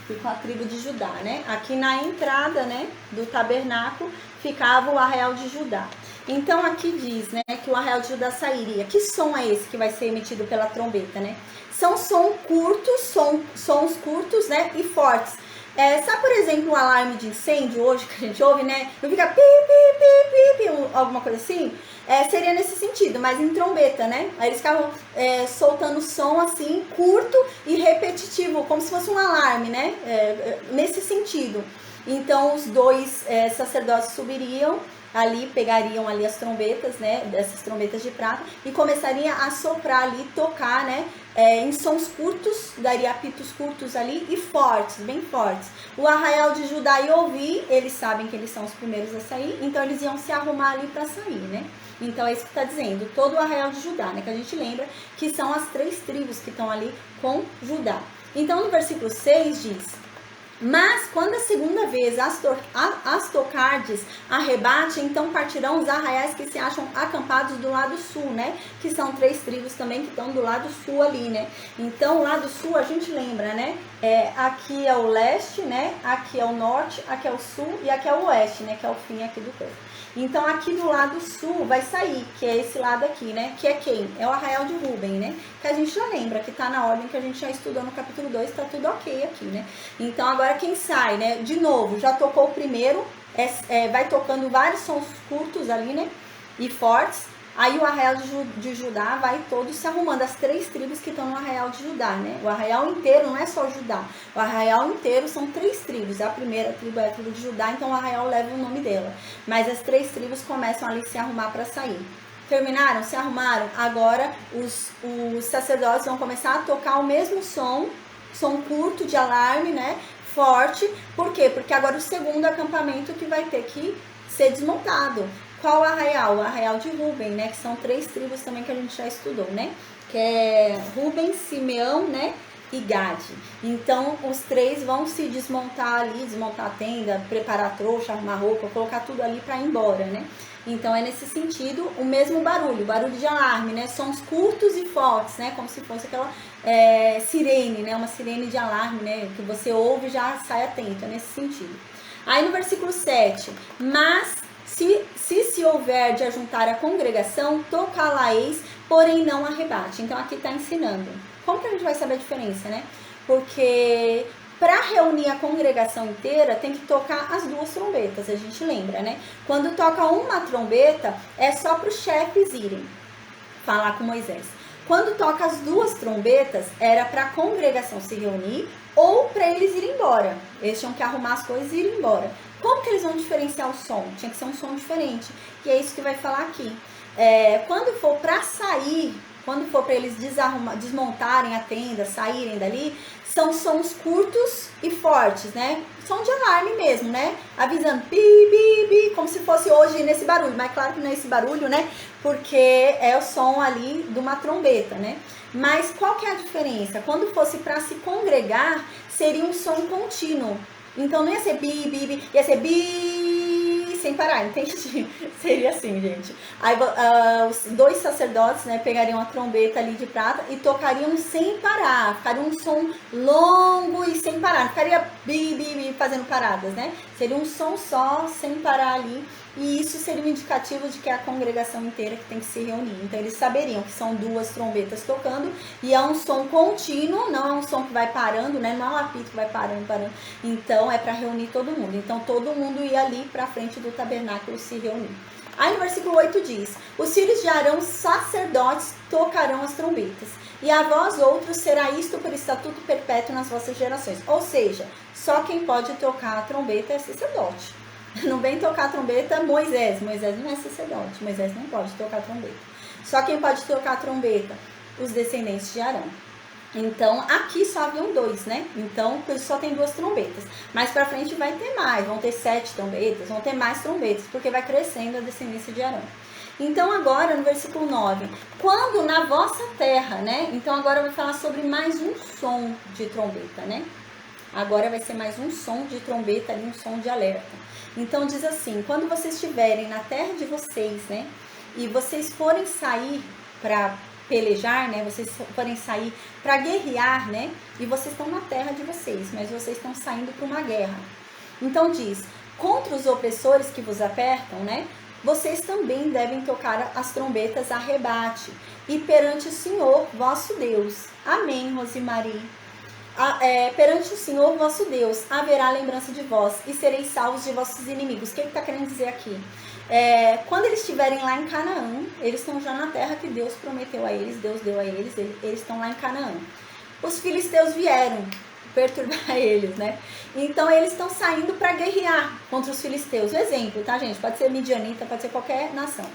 Fica a tribo de Judá, né? Aqui na entrada, né, do tabernáculo ficava o arraial de Judá. Então aqui diz, né, que o arraial de Judá sairia. Que som é esse que vai ser emitido pela trombeta, né? São sons curtos, né, e fortes. Sabe, por exemplo, um alarme de incêndio hoje que a gente ouve, né? Não fica pi, pi, pi, pi, pi, alguma coisa assim? Seria nesse sentido, mas em trombeta, né? Aí eles ficavam soltando som assim, curto e repetitivo, como se fosse um alarme, né? Nesse sentido. Então os 2 sacerdotes subiriam ali, pegariam ali as trombetas, né, dessas trombetas de prata, e começariam a soprar ali, tocar, né, em sons curtos, daria apitos curtos ali e fortes, bem fortes. O arraial de Judá ia ouvir, eles sabem que eles são os primeiros a sair, então eles iam se arrumar ali para sair, né. Então é isso que está dizendo, todo o arraial de Judá, né, que a gente lembra que são as 3 tribos que estão ali com Judá. Então no versículo 6 diz: mas quando a segunda vez as tocardes arrebate, então partirão os arraiais que se acham acampados do lado sul, né? Que são 3 tribos também que estão do lado sul ali, né? Então, o lado sul a gente lembra, né? Aqui é o leste, né? Aqui é o norte, aqui é o sul e aqui é o oeste, né? Que é o fim aqui do corpo. Então, aqui do lado sul vai sair, que é esse lado aqui, né? Que é quem? É o arraial de Ruben, né? Que a gente já lembra, que tá na ordem que a gente já estudou no capítulo 2, tá tudo ok aqui, né? Então, agora quem sai, né? De novo, já tocou o primeiro, vai tocando vários sons curtos ali, né? E fortes. Aí o arraial de Judá vai todo se arrumando, as 3 tribos que estão no arraial de Judá, né? O arraial inteiro não é só Judá, o arraial inteiro são 3 tribos. A primeira tribo é a tribo de Judá, então o arraial leva o nome dela. Mas as 3 tribos começam ali a se arrumar para sair. Terminaram? Se arrumaram? Agora os sacerdotes vão começar a tocar o mesmo som curto de alarme, né? Forte. Por quê? Porque agora o segundo acampamento que vai ter que ser desmontado. Qual arraial? O arraial de Ruben, né? Que são 3 tribos também que a gente já estudou, né? Que é Ruben, Simeão, né? E Gade. Então, os 3 vão se desmontar ali, desmontar a tenda, preparar a trouxa, arrumar roupa, colocar tudo ali para ir embora, né? Então, é nesse sentido o mesmo barulho de alarme, né? Sons curtos e fortes, né? Como se fosse aquela sirene, né? Uma sirene de alarme, né? Que você ouve e já sai atento, é nesse sentido. Aí, no versículo 7, mas se houver de ajuntar a congregação, tocá-la-eis, porém não arrebate. Então, aqui está ensinando. Como que a gente vai saber a diferença, né? Porque para reunir a congregação inteira, tem que tocar as 2 trombetas, a gente lembra, né? Quando toca uma trombeta, é só para os chefes irem falar com Moisés. Quando toca as 2 trombetas, era para a congregação se reunir ou para eles irem embora. Eles tinham que arrumar as coisas e ir embora. Como que eles vão diferenciar o som? Tinha que ser um som diferente. E é isso que vai falar aqui. Quando for para sair, quando for para eles desmontarem a tenda, saírem dali, são sons curtos e fortes, né? Som de alarme mesmo, né? Avisando bi, bi, bi, como se fosse hoje nesse barulho, mas claro que não é esse barulho, né? Porque é o som ali de uma trombeta, né? Mas qual que é a diferença? Quando fosse para se congregar, seria um som contínuo. Então não ia ser bi, bi, bi, ia ser bi sem parar, entende? Seria assim, gente. Aí os 2 sacerdotes, né, pegariam a trombeta ali de prata e tocariam sem parar. Ficaria um som longo e sem parar. Não ficaria bi, bi, bi fazendo paradas, né? Seria um som só, sem parar ali. E isso seria um indicativo de que é a congregação inteira que tem que se reunir. Então eles saberiam que são 2 trombetas tocando e é um som contínuo, não é um som que vai parando, né? Não é um apito que vai parando. Então é para reunir todo mundo. Então todo mundo ia ali para frente do tabernáculo se reunir. Aí no versículo 8 diz: os filhos de Arão, sacerdotes, tocarão as trombetas. E a vós outros será isto por estatuto perpétuo nas vossas gerações. Ou seja, só quem pode tocar a trombeta é sacerdote. Não vem tocar a trombeta Moisés. Moisés não é sacerdote. Moisés não pode tocar a trombeta. Só quem pode tocar a trombeta? Os descendentes de Arão. Então, aqui só haviam 2, né? Então, só tem 2 trombetas. Mais pra frente vai ter mais. Vão ter 7 trombetas, vão ter mais trombetas, porque vai crescendo a descendência de Arão. Então, agora, no versículo 9. Quando na vossa terra, né? Então, agora vai falar sobre mais um som de trombeta, né? Agora vai ser mais um som de trombeta ali, um som de alerta. Então diz assim: quando vocês estiverem na terra de vocês, né, e vocês forem sair para pelejar, né, vocês forem sair para guerrear, né, e vocês estão na terra de vocês, mas vocês estão saindo para uma guerra. Então diz: contra os opressores que vos apertam, né, vocês também devem tocar as trombetas a rebate, e perante o Senhor vosso Deus. Amém, Rosemary. Perante o Senhor vosso Deus haverá lembrança de vós e sereis salvos de vossos inimigos. O que está querendo dizer aqui? Quando eles estiverem lá em Canaã, eles estão já na terra que Deus prometeu a eles, Deus deu a eles, eles estão lá em Canaã. Os filisteus vieram perturbar eles, né? Então eles estão saindo para guerrear contra os filisteus. Um exemplo, tá, gente? Pode ser midianita, pode ser qualquer nação.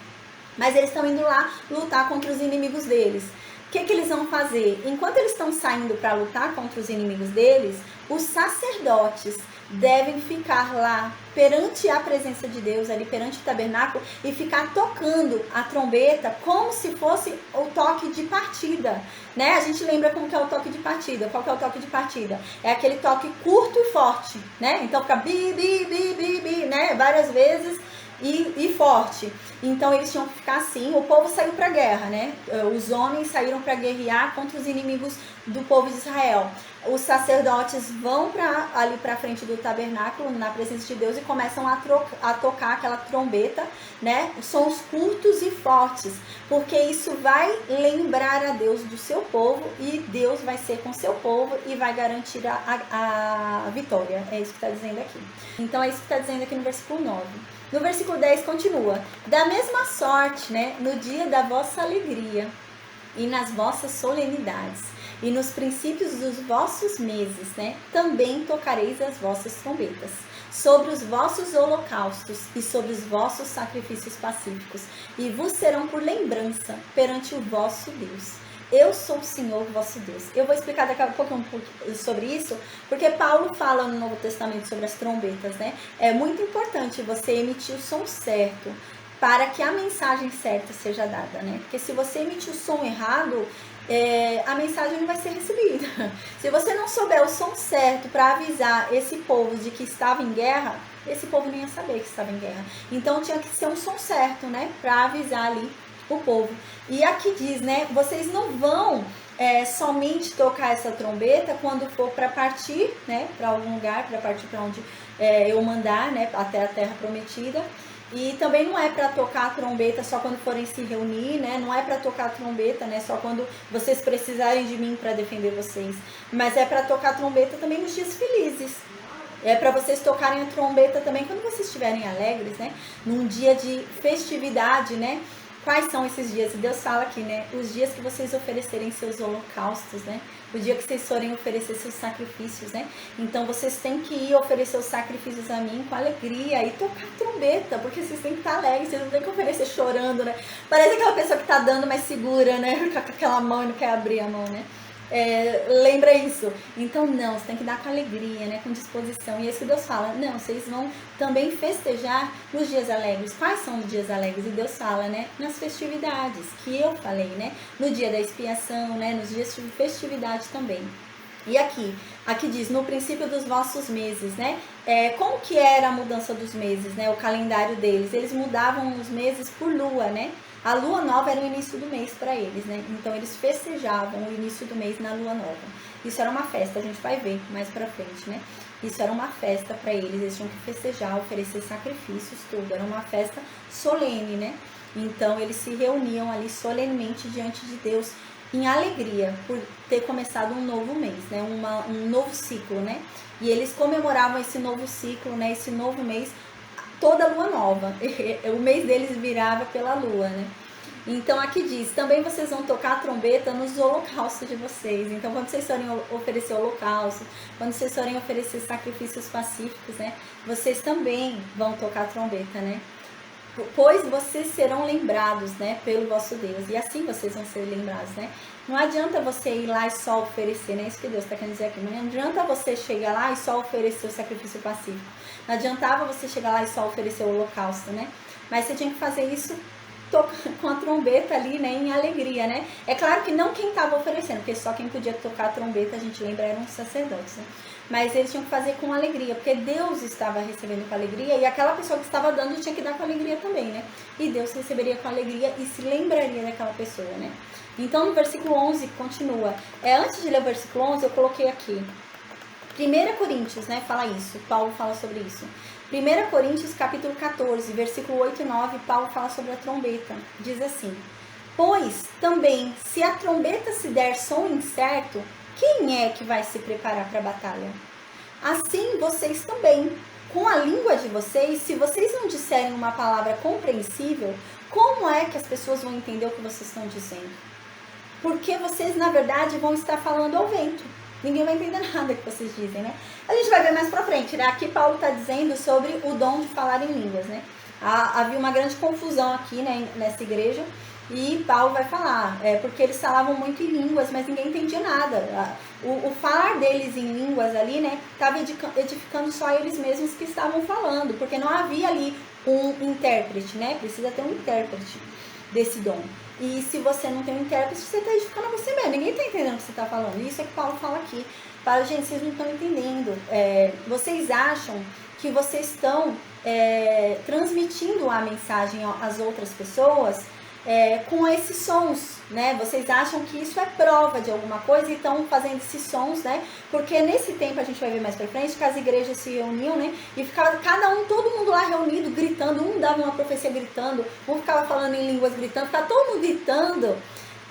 Mas eles estão indo lá lutar contra os inimigos deles. O que eles vão fazer? Enquanto eles estão saindo para lutar contra os inimigos deles, os sacerdotes devem ficar lá perante a presença de Deus, ali perante o tabernáculo, e ficar tocando a trombeta como se fosse o toque de partida, né? A gente lembra como que é o toque de partida. Qual que é o toque de partida? É aquele toque curto e forte, né? Então fica bi, bi, bi, bi, bi, né? Várias vezes. E forte. Então eles tinham que ficar assim. O povo saiu para a guerra, né? Os homens saíram para guerrear contra os inimigos do povo de Israel. Os sacerdotes vão ali para frente do tabernáculo, na presença de Deus, e começam a tocar aquela trombeta, né? Sons curtos e fortes, porque isso vai lembrar a Deus do seu povo, e Deus vai ser com seu povo e vai garantir a vitória. É isso que está dizendo aqui. Então é isso que está dizendo aqui no versículo 9. No versículo 10 continua: da mesma sorte, né, no dia da vossa alegria e nas vossas solenidades e nos princípios dos vossos meses, né, também tocareis as vossas trombetas sobre os vossos holocaustos e sobre os vossos sacrifícios pacíficos, e vos serão por lembrança perante o vosso Deus. Eu sou o Senhor vosso Deus. Eu vou explicar daqui a pouco um pouco sobre isso, porque Paulo fala no Novo Testamento sobre as trombetas, né? É muito importante você emitir o som certo para que a mensagem certa seja dada, né? Porque se você emitir o som errado, a mensagem não vai ser recebida. Se você não souber o som certo para avisar esse povo de que estava em guerra, esse povo nem ia saber que estava em guerra. Então tinha que ser um som certo, né? Para avisar ali o povo. E aqui diz, né, vocês não vão somente tocar essa trombeta quando for para partir, né, para algum lugar, para partir para onde eu mandar, né, até a terra prometida. E também não é para tocar a trombeta só quando forem se reunir, né? Não é para tocar a trombeta, né, só quando vocês precisarem de mim para defender vocês. Mas é para tocar a trombeta também nos dias felizes. É para vocês tocarem a trombeta também quando vocês estiverem alegres, né? Num dia de festividade, né? quais são esses dias? E Deus fala aqui, né? Os dias que vocês oferecerem seus holocaustos, né? O dia que vocês forem oferecer seus sacrifícios, né? Então vocês têm que ir oferecer os sacrifícios a mim com alegria e tocar trombeta, porque vocês têm que estar alegres, vocês não têm que oferecer chorando, né? Parece aquela pessoa que tá dando, mas segura, né? Com aquela mão e não quer abrir a mão, né? Lembra isso? Então não, você tem que dar com alegria, né? Com disposição. E é isso que Deus fala, não, vocês vão também festejar nos dias alegres. Quais são os dias alegres? E Deus fala, né? Nas festividades, que eu falei, né? No dia da expiação, né? Nos dias de festividade também. E aqui diz, no princípio dos vossos meses, né? Como que era a mudança dos meses, né? O calendário deles, eles mudavam os meses por lua, né? A lua nova era o início do mês para eles, né? Então eles festejavam o início do mês na lua nova. Isso era uma festa, a gente vai ver mais pra frente, né? Isso era uma festa para eles tinham que festejar, oferecer sacrifícios, tudo. Era uma festa solene, né? Então eles se reuniam ali solenemente diante de Deus em alegria por ter começado um novo mês, né? Um novo ciclo, né? E eles comemoravam esse novo ciclo, né? Esse novo mês, toda lua nova. O mês deles virava pela lua, né? Então aqui diz, também vocês vão tocar a trombeta nos holocaustos de vocês. Então quando vocês forem oferecer holocausto, quando vocês forem oferecer sacrifícios pacíficos, né? Vocês também vão tocar a trombeta, né? Pois vocês serão lembrados, né, pelo vosso Deus. E assim vocês vão ser lembrados, né? Não adianta você ir lá e só oferecer, né? Isso que Deus está querendo dizer aqui. Não adianta você chegar lá e só oferecer o sacrifício pacífico. Não adiantava você chegar lá e só oferecer o holocausto, né? Mas você tinha que fazer isso com a trombeta ali, né, em alegria, né? É claro que não quem estava oferecendo, porque só quem podia tocar a trombeta, a gente lembra, eram os sacerdotes, né? Mas eles tinham que fazer com alegria, porque Deus estava recebendo com alegria e aquela pessoa que estava dando tinha que dar com alegria também, né? E Deus receberia com alegria e se lembraria daquela pessoa, né? Então no versículo 11 continua. Antes de ler o versículo 11 eu coloquei aqui. 1 Coríntios, né, fala isso, Paulo fala sobre isso. 1 Coríntios capítulo 14, versículo 8 e 9, Paulo fala sobre a trombeta. Diz assim: pois também, se a trombeta se der som incerto, quem é que vai se preparar para a batalha? Assim vocês também, com a língua de vocês, se vocês não disserem uma palavra compreensível, como é que as pessoas vão entender o que vocês estão dizendo? Porque vocês, na verdade, vão estar falando ao vento. Ninguém vai entender nada que vocês dizem, né? A gente vai ver mais pra frente, né? Aqui Paulo está dizendo sobre o dom de falar em línguas, né? Havia uma grande confusão aqui, né, nessa igreja. E Paulo vai falar, porque eles falavam muito em línguas, mas ninguém entendia nada. O falar deles em línguas ali, né, estava edificando só eles mesmos que estavam falando, porque não havia ali um intérprete, né? Precisa ter um intérprete desse dom. E se você não tem um intérprete, você está edificando a você mesmo. Ninguém está entendendo o que você está falando. Isso é que Paulo fala aqui. Fala, gente, vocês não estão entendendo. Vocês acham que vocês estão transmitindo a mensagem às outras pessoas com esses sons, né? Vocês acham que isso é prova de alguma coisa e estão fazendo esses sons, né? Porque nesse tempo, a gente vai ver mais pra frente, que as igrejas se reuniam, né? E ficava todo mundo lá reunido, gritando. Um dava uma profecia gritando, um ficava falando em línguas gritando, ficava todo mundo gritando.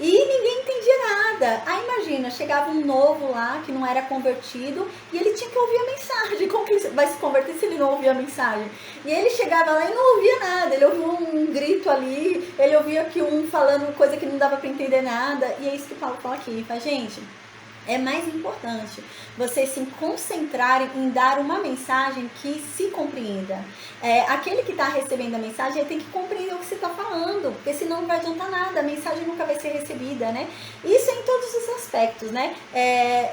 E ninguém entendia nada. Aí imagina, chegava um novo lá que não era convertido e ele tinha que ouvir a mensagem. Como que ele vai se converter se ele não ouvir a mensagem? E ele chegava lá e não ouvia nada. Ele ouvia um grito ali, ele ouvia que um falando coisa que não dava para entender nada. E é isso que Paulo fala aqui. Ele fala, gente, é mais importante vocês se concentrarem em dar uma mensagem que se compreenda. Aquele que está recebendo a mensagem tem que compreender o que você está falando, porque senão não vai adiantar nada, a mensagem nunca vai ser recebida, né? Isso em todos os aspectos, né?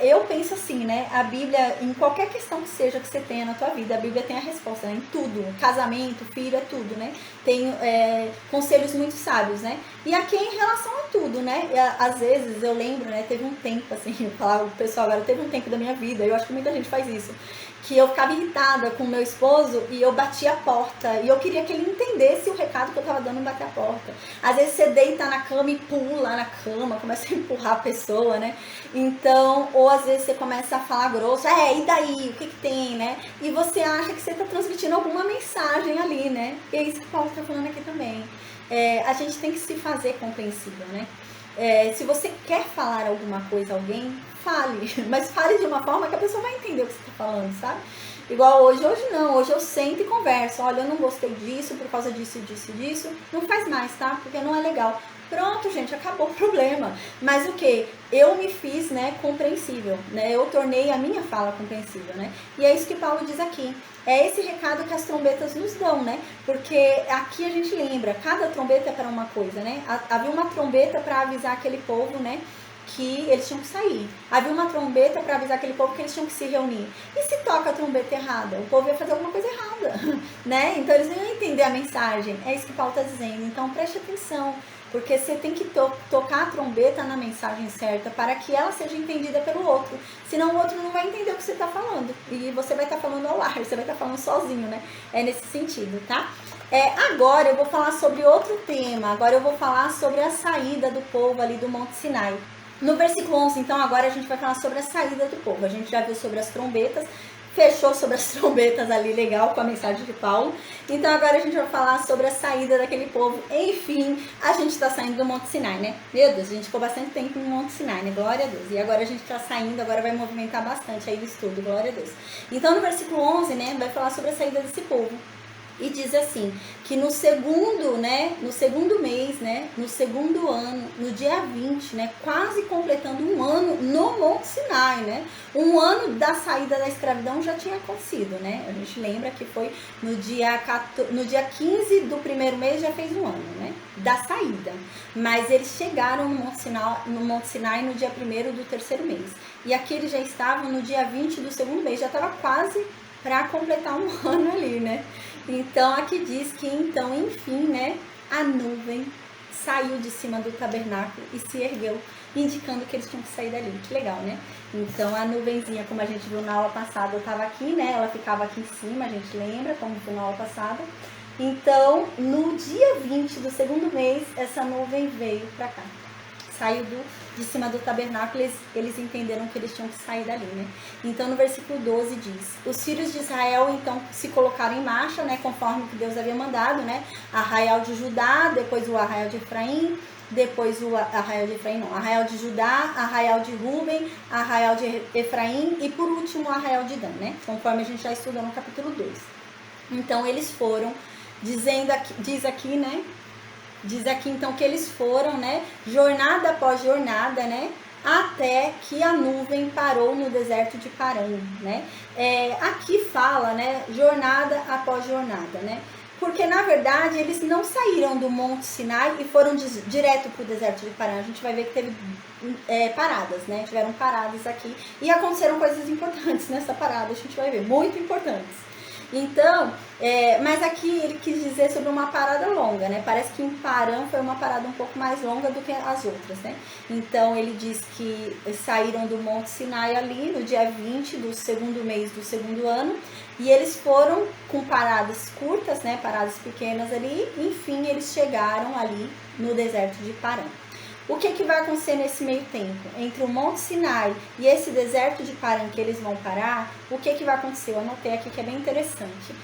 Eu penso assim, né? A Bíblia, em qualquer questão que seja que você tenha na tua vida, a Bíblia tem a resposta, né? Em tudo, casamento, filho, é tudo, né? Tem conselhos muito sábios, né? E aqui em relação a tudo, né? Às vezes eu lembro, né? Teve um tempo, assim, eu falava pro pessoal agora, teve um tempo da minha vida, eu acho que muita gente faz isso, que eu ficava irritada com o meu esposo e eu batia a porta. E eu queria que ele entendesse o recado que eu tava dando em bater a porta. Às vezes você deita na cama e pula na cama, começa a empurrar a pessoa, né? Então, ou às vezes você começa a falar grosso, e daí? O que que tem, né? E você acha que você tá transmitindo alguma mensagem ali, né? E é isso que o Paulo tá falando aqui também. A gente tem que se fazer compreensível, né? Se você quer falar alguma coisa a alguém, fale, mas fale de uma forma que a pessoa vai entender o que você está falando, sabe? Igual hoje não, hoje eu sento e converso, olha, eu não gostei disso, por causa disso, disso, disso, não faz mais, tá? Porque não é legal. Pronto, gente, acabou o problema. Mas o que? Eu me fiz, né, compreensível, né? Eu tornei a minha fala compreensível, né? E é isso que Paulo diz aqui. É esse recado que as trombetas nos dão, né? Porque aqui a gente lembra, cada trombeta é para uma coisa, né? Havia uma trombeta para avisar aquele povo, né, que eles tinham que sair. Havia uma trombeta para avisar aquele povo que eles tinham que se reunir. E se toca a trombeta errada? O povo ia fazer alguma coisa errada, né? Então eles não iam entender a mensagem. É isso que Paulo está dizendo. Então preste atenção, porque você tem que tocar a trombeta na mensagem certa para que ela seja entendida pelo outro. Senão o outro não vai entender o que você está falando. E você vai estar falando ao ar, você vai estar falando sozinho, né? É nesse sentido, tá? Agora eu vou falar sobre outro tema. Agora eu vou falar sobre a saída do povo ali do Monte Sinai. No versículo 11, então, agora a gente vai falar sobre a saída do povo. A gente já viu sobre as trombetas, fechou sobre as trombetas ali, legal, com a mensagem de Paulo. Então, agora a gente vai falar sobre a saída daquele povo. Enfim, a gente está saindo do Monte Sinai, né? Meu Deus, a gente ficou bastante tempo no Monte Sinai, né? Glória a Deus. E agora a gente está saindo, agora vai movimentar bastante aí o estudo, glória a Deus. Então, no versículo 11, né, vai falar sobre a saída desse povo. E diz assim, que no segundo mês, né, no segundo ano, no dia 20, né, quase completando um ano no Monte Sinai, né, um ano da saída da escravidão já tinha acontecido, né, a gente lembra que foi no dia 15 do primeiro mês já fez um ano, né, da saída, mas eles chegaram no Monte Sinai no dia 1º do terceiro mês, e aqui eles já estavam no dia 20 do segundo mês, já estava quase para completar um ano ali, né. Então, aqui diz que, então, enfim, né, a nuvem saiu de cima do tabernáculo e se ergueu, indicando que eles tinham que sair dali. Que legal, né? Então, a nuvenzinha, como a gente viu na aula passada, estava aqui, né? Ela ficava aqui em cima, a gente lembra, como viu na aula passada. Então, no dia 20 do segundo mês, essa nuvem veio para cá. Saiu de cima do tabernáculo, eles entenderam que eles tinham que sair dali, né? Então, no versículo 12 diz, os filhos de Israel, então, se colocaram em marcha, né? Conforme o que Deus havia mandado, né? Arraial de Judá, depois o arraial de Efraim, depois o arraial de Efraim, não, arraial de Judá, arraial de Ruben, arraial de Efraim e, por último, o arraial de Dan, né? Conforme a gente já estudou no capítulo 2. Então, eles foram, diz aqui, né? Diz aqui, então, que eles foram, né, jornada após jornada, né, até que a nuvem parou no deserto de Parã, né. Aqui fala, né, jornada após jornada, né, porque, na verdade, eles não saíram do Monte Sinai e foram direto para o deserto de Parã. A gente vai ver que teve paradas, né, tiveram paradas aqui e aconteceram coisas importantes nessa parada, a gente vai ver, muito importantes. Então, mas aqui ele quis dizer sobre uma parada longa, né? Parece que em Parã foi uma parada um pouco mais longa do que as outras, né? Então, ele diz que saíram do Monte Sinai ali no dia 20 do segundo mês do segundo ano e eles foram com paradas curtas, né? Paradas pequenas ali, enfim, eles chegaram ali no deserto de Parã. O que vai acontecer nesse meio tempo? Entre o Monte Sinai e esse deserto de Parã que eles vão parar, o que vai acontecer? Eu anotei aqui que é bem interessante.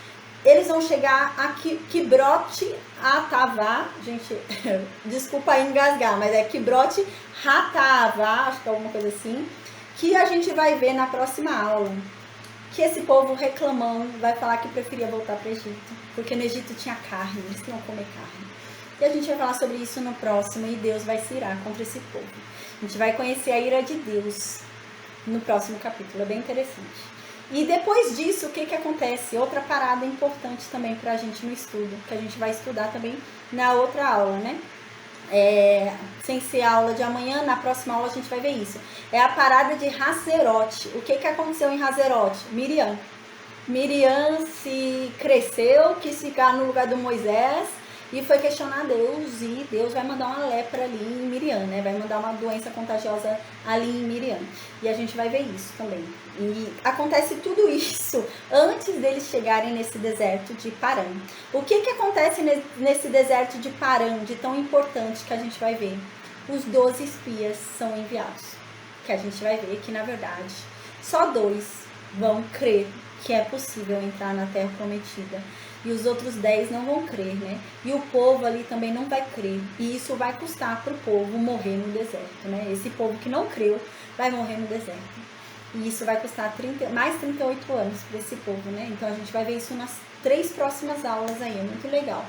Eles vão chegar a Kibroth Hattavá, gente, desculpa engasgar, mas é Kibroth Hattavá, acho que é alguma coisa assim, que a gente vai ver na próxima aula. Que esse povo reclamando vai falar que preferia voltar para o Egito, porque no Egito tinha carne, eles queriam comer carne. E a gente vai falar sobre isso no próximo, e Deus vai se irar contra esse povo. A gente vai conhecer a ira de Deus no próximo capítulo, é bem interessante. E depois disso, o que acontece? Outra parada importante também pra gente no estudo, que a gente vai estudar também na outra aula, né? Sem ser a aula de amanhã, na próxima aula a gente vai ver isso. É a parada de Hazerote. O que aconteceu em Hazerote? Miriam se cresceu, quis ficar no lugar do Moisés, e foi questionar Deus, e Deus vai mandar uma lepra ali em Miriam, né? Vai mandar uma doença contagiosa ali em Miriam. E a gente vai ver isso também. E acontece tudo isso antes deles chegarem nesse deserto de Parã. O que acontece nesse deserto de Parã, de tão importante que a gente vai ver? Os 12 espias são enviados. Que a gente vai ver que, na verdade, só 2 vão crer que é possível entrar na Terra Prometida. e os outros 10 não vão crer, né? E o povo ali também não vai crer. E isso vai custar para o povo morrer no deserto, né? Esse povo que não creu vai morrer no deserto. E isso vai custar mais 38 anos para esse povo, né? Então a gente vai ver isso nas 3 próximas aulas aí, é muito legal.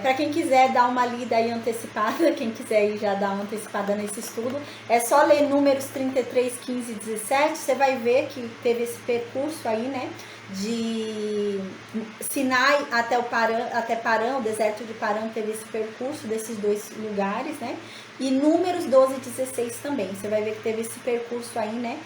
Para quem quiser dar uma lida aí antecipada, quem quiser aí já dar uma antecipada nesse estudo, é só ler Números 33, 15 e 17, você vai ver que teve esse percurso aí, né, de Sinai até Parã, o deserto de Parã teve esse percurso desses 2 lugares, né, e Números 12 e 16 também, você vai ver que teve esse percurso aí, né,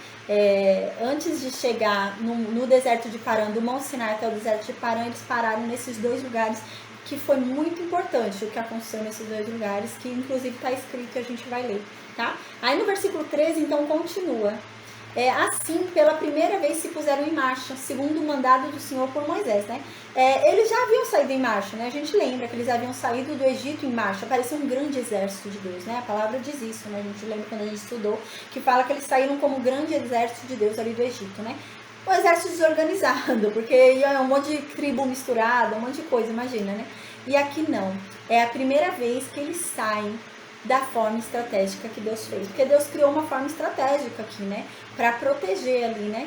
antes de chegar no deserto de Parã, do Monte Sinai até o deserto de Parã, eles pararam nesses 2 lugares, que foi muito importante o que aconteceu nesses 2 lugares, que inclusive está escrito e a gente vai ler, tá? Aí no versículo 13, então, continua. Assim, pela primeira vez se puseram em marcha, segundo o mandado do Senhor por Moisés, né? Eles já haviam saído em marcha, né? A gente lembra que eles haviam saído do Egito em marcha, parecia um grande exército de Deus, né? A palavra diz isso, né? A gente lembra quando a gente estudou, que fala que eles saíram como um grande exército de Deus ali do Egito, né? Um exército desorganizado, porque ia um monte de tribo misturada, um monte de coisa, imagina, né? E aqui não. É a primeira vez que eles saem da forma estratégica que Deus fez. Porque Deus criou uma forma estratégica aqui, né? Para proteger ali, né?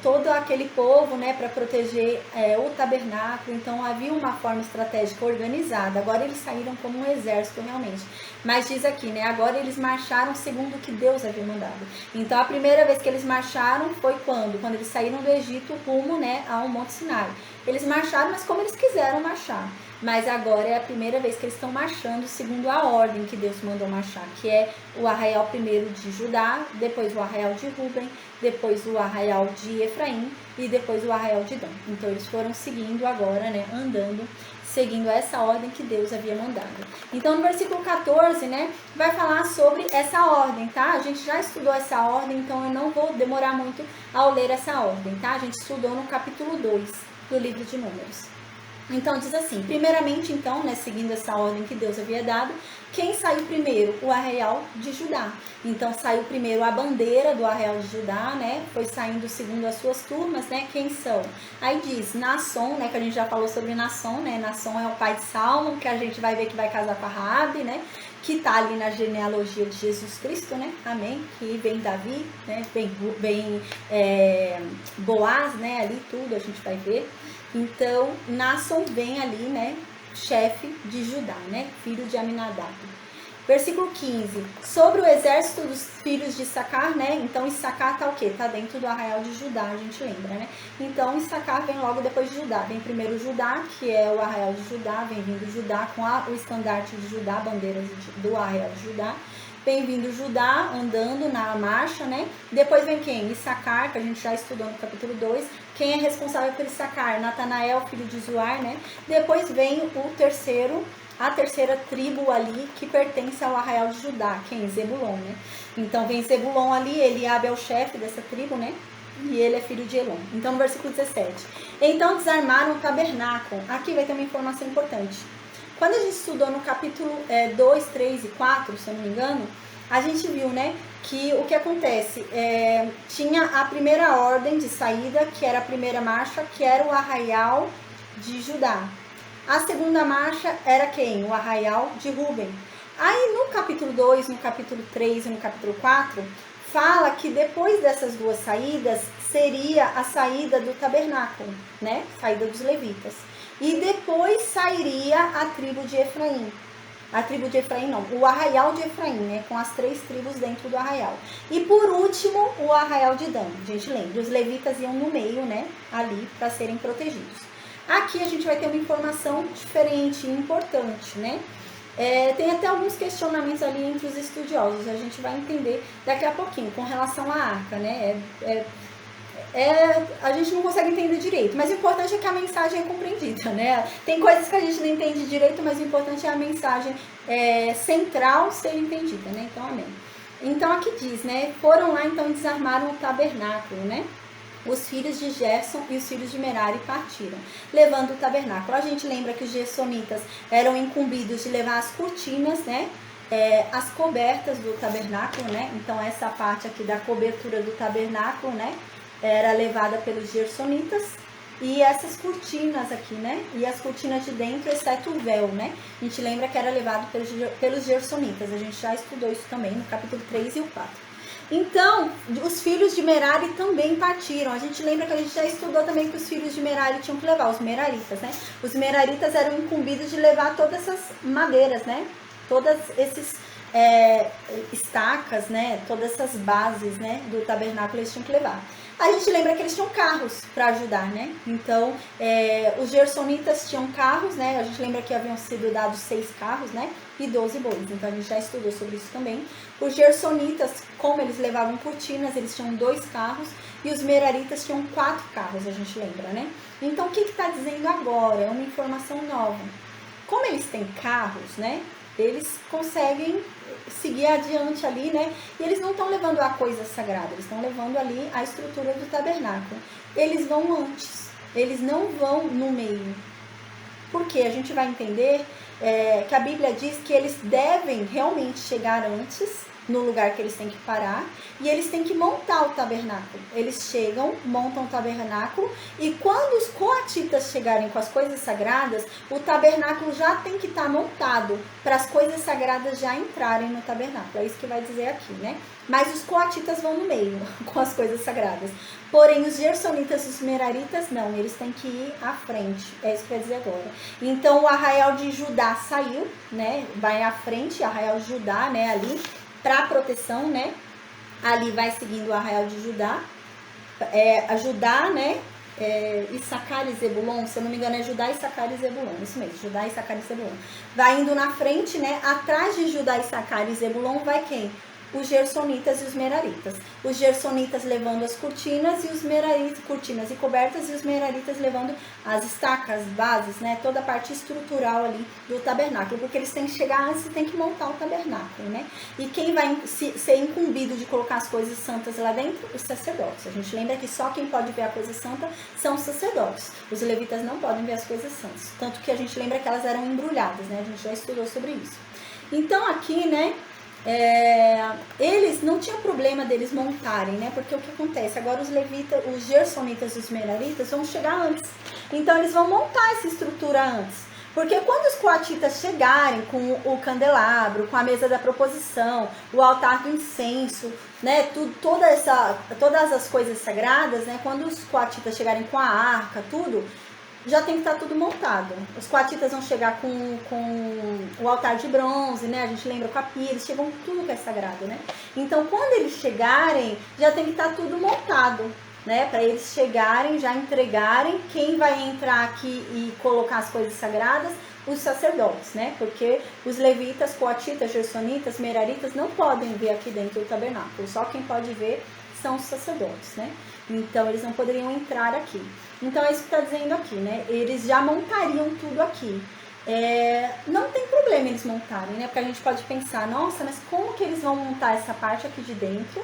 Todo aquele povo, né? Para proteger o tabernáculo. Então havia uma forma estratégica organizada. Agora eles saíram como um exército realmente. Mas diz aqui, né? Agora eles marcharam segundo o que Deus havia mandado. Então a primeira vez que eles marcharam foi quando? Quando eles saíram do Egito rumo, né? Ao Monte Sinai. Eles marcharam, mas como eles quiseram marchar. Mas agora é a primeira vez que eles estão marchando segundo a ordem que Deus mandou marchar, que é o arraial primeiro de Judá, depois o arraial de Ruben, depois o arraial de Efraim e depois o arraial de Dan. Então eles foram seguindo agora, né, andando, seguindo essa ordem que Deus havia mandado. Então no versículo 14, né, vai falar sobre essa ordem, tá? A gente já estudou essa ordem, então eu não vou demorar muito ao ler essa ordem, tá? A gente estudou no capítulo 2 do livro de Números. Então diz assim, primeiramente então, né, seguindo essa ordem que Deus havia dado, quem saiu primeiro? O arraial de Judá. Então saiu primeiro a bandeira do arraial de Judá, né, foi saindo segundo as suas turmas, né, quem são? Aí diz Naasson, né, que a gente já falou sobre Naasson, né, Naasson é o pai de Salmão, que a gente vai ver que vai casar com a Raabe, né, que tá ali na genealogia de Jesus Cristo, né, amém, que vem Davi, né, vem Boaz, né, ali tudo a gente vai ver. Então, Naasson vem ali, né, chefe de Judá, né, filho de Aminadab. Versículo 15, sobre o exército dos filhos de Issacar, né, então Issacar tá o quê? Tá dentro do arraial de Judá, a gente lembra, né? Então, Issacar vem logo depois de Judá, vem primeiro Judá, que é o arraial de Judá, vem vindo Judá com o estandarte de Judá, bandeira do arraial de Judá. Vem vindo Judá, andando na marcha, né? Depois vem quem? Issacar, que a gente já estudou no capítulo 2. Quem é responsável por Issacar? Natanael, filho de Zuar, né? Depois vem a terceira tribo ali, que pertence ao arraial de Judá. Quem? Zebulon, né? Então vem Zebulon ali, Eliabe é o chefe dessa tribo, né? E ele é filho de Elon. Então no versículo 17. Então desarmaram o tabernáculo. Aqui vai ter uma informação importante. Quando a gente estudou no capítulo 2, 3 e 4, se eu não me engano, a gente viu, né, que o que acontece, tinha a primeira ordem de saída, que era a primeira marcha, que era o arraial de Judá. A segunda marcha era quem? O arraial de Ruben. Aí no capítulo 2, no capítulo 3 e no capítulo 4, fala que depois dessas 2 saídas, seria a saída do tabernáculo, né, saída dos levitas. E depois sairia a tribo de Efraim. A tribo de Efraim não, o arraial de Efraim, né? Com as 3 tribos dentro do arraial. E por último, o arraial de Dan. A gente lembra, os levitas iam no meio, né? Ali para serem protegidos. Aqui a gente vai ter uma informação diferente e importante, né? Tem até alguns questionamentos ali entre os estudiosos. A gente vai entender daqui a pouquinho com relação à arca, né? A gente não consegue entender direito, mas o importante é que a mensagem é compreendida, né? Tem coisas que a gente não entende direito, mas o importante é a mensagem central ser entendida, né? Então, amém. Então, aqui diz, né? Foram lá, então, e desarmaram o tabernáculo, né? Os filhos de Gerson e os filhos de Merari partiram, levando o tabernáculo. A gente lembra que os gersonitas eram incumbidos de levar as cortinas, né? As cobertas do tabernáculo, né? Então, essa parte aqui da cobertura do tabernáculo, né? Era levada pelos gersonitas, e essas cortinas aqui, né? E as cortinas de dentro, exceto o véu, né? A gente lembra que era levado pelos gersonitas. A gente já estudou isso também no capítulo 3 e o 4. Então, os filhos de Merari também partiram. A gente lembra que a gente já estudou também que os filhos de Merari tinham que levar, os meraritas, né? Os meraritas eram incumbidos de levar todas essas madeiras, né? Todas esses estacas, né? Todas essas bases, né? Do tabernáculo eles tinham que levar. A gente lembra que eles tinham carros para ajudar, né? Então, os gersonitas tinham carros, né? A gente lembra que haviam sido dados 6 carros, né? E 12 bois. Então, a gente já estudou sobre isso também. Os gersonitas, como eles levavam cortinas, eles tinham 2 carros. E os meraritas tinham 4 carros, a gente lembra, né? Então, o que está dizendo agora? É uma informação nova. Como eles têm carros, né? Eles conseguem seguir adiante ali, né? E eles não estão levando a coisa sagrada, eles estão levando ali a estrutura do tabernáculo. Eles vão antes, eles não vão no meio. Porque a gente vai entender que a Bíblia diz que eles devem realmente chegar antes, no lugar que eles têm que parar, e eles têm que montar o tabernáculo. Eles chegam, montam o tabernáculo, e quando os coatitas chegarem com as coisas sagradas, o tabernáculo já tem que estar montado, para as coisas sagradas já entrarem no tabernáculo. É isso que vai dizer aqui, né? Mas os coatitas vão no meio, com as coisas sagradas. Porém, os gersonitas e os meraritas, não, eles têm que ir à frente. É isso que vai dizer agora. Então, o arraial de Judá saiu, né? Vai à frente, arraial de Judá, né? Ali, para proteção, né? Ali vai seguindo o arraial de Judá. A Judá, né? Issacar e Zebulon, se eu não me engano é Judá, Issacar e Zebulon, isso mesmo, Judá, Issacar e Zebulon. Vai indo na frente, né? Atrás de Judá, Issacar e Zebulon vai quem? Os gersonitas e os meraritas. Os gersonitas levando as cortinas e os meraritas, cortinas e cobertas, e os meraritas levando as estacas, bases, né? Toda a parte estrutural ali do tabernáculo, porque eles têm que chegar antes e têm que montar o tabernáculo, né? E quem vai ser incumbido de colocar as coisas santas lá dentro? Os sacerdotes. A gente lembra que só quem pode ver a coisa santa são os sacerdotes. Os levitas não podem ver as coisas santas. Tanto que a gente lembra que elas eram embrulhadas, né? A gente já estudou sobre isso. Então aqui, né? Eles não tinham problema deles montarem, né? Porque o que acontece? Agora os levitas, os gersonitas e os meraritas vão chegar antes. Então eles vão montar essa estrutura antes. Porque quando os coatitas chegarem com o candelabro, com a mesa da proposição, o altar do incenso, né? Todas as coisas sagradas, né? Quando os coatitas chegarem com a arca, tudo, já tem que estar tudo montado. Os coatitas vão chegar com o altar de bronze, né? A gente lembra com a pia, eles chegam com tudo que é sagrado, né? Então, quando eles chegarem, já tem que estar tudo montado, né? Para eles chegarem, já entregarem. Quem vai entrar aqui e colocar as coisas sagradas? Os sacerdotes, né? Porque os levitas, coatitas, gersonitas, meraritas não podem ver aqui dentro do tabernáculo. Só quem pode ver são os sacerdotes, né? Então, eles não poderiam entrar aqui. Então, é isso que está dizendo aqui, né? Eles já montariam tudo aqui. Não tem problema eles montarem, né? Porque a gente pode pensar, nossa, mas como que eles vão montar essa parte aqui de dentro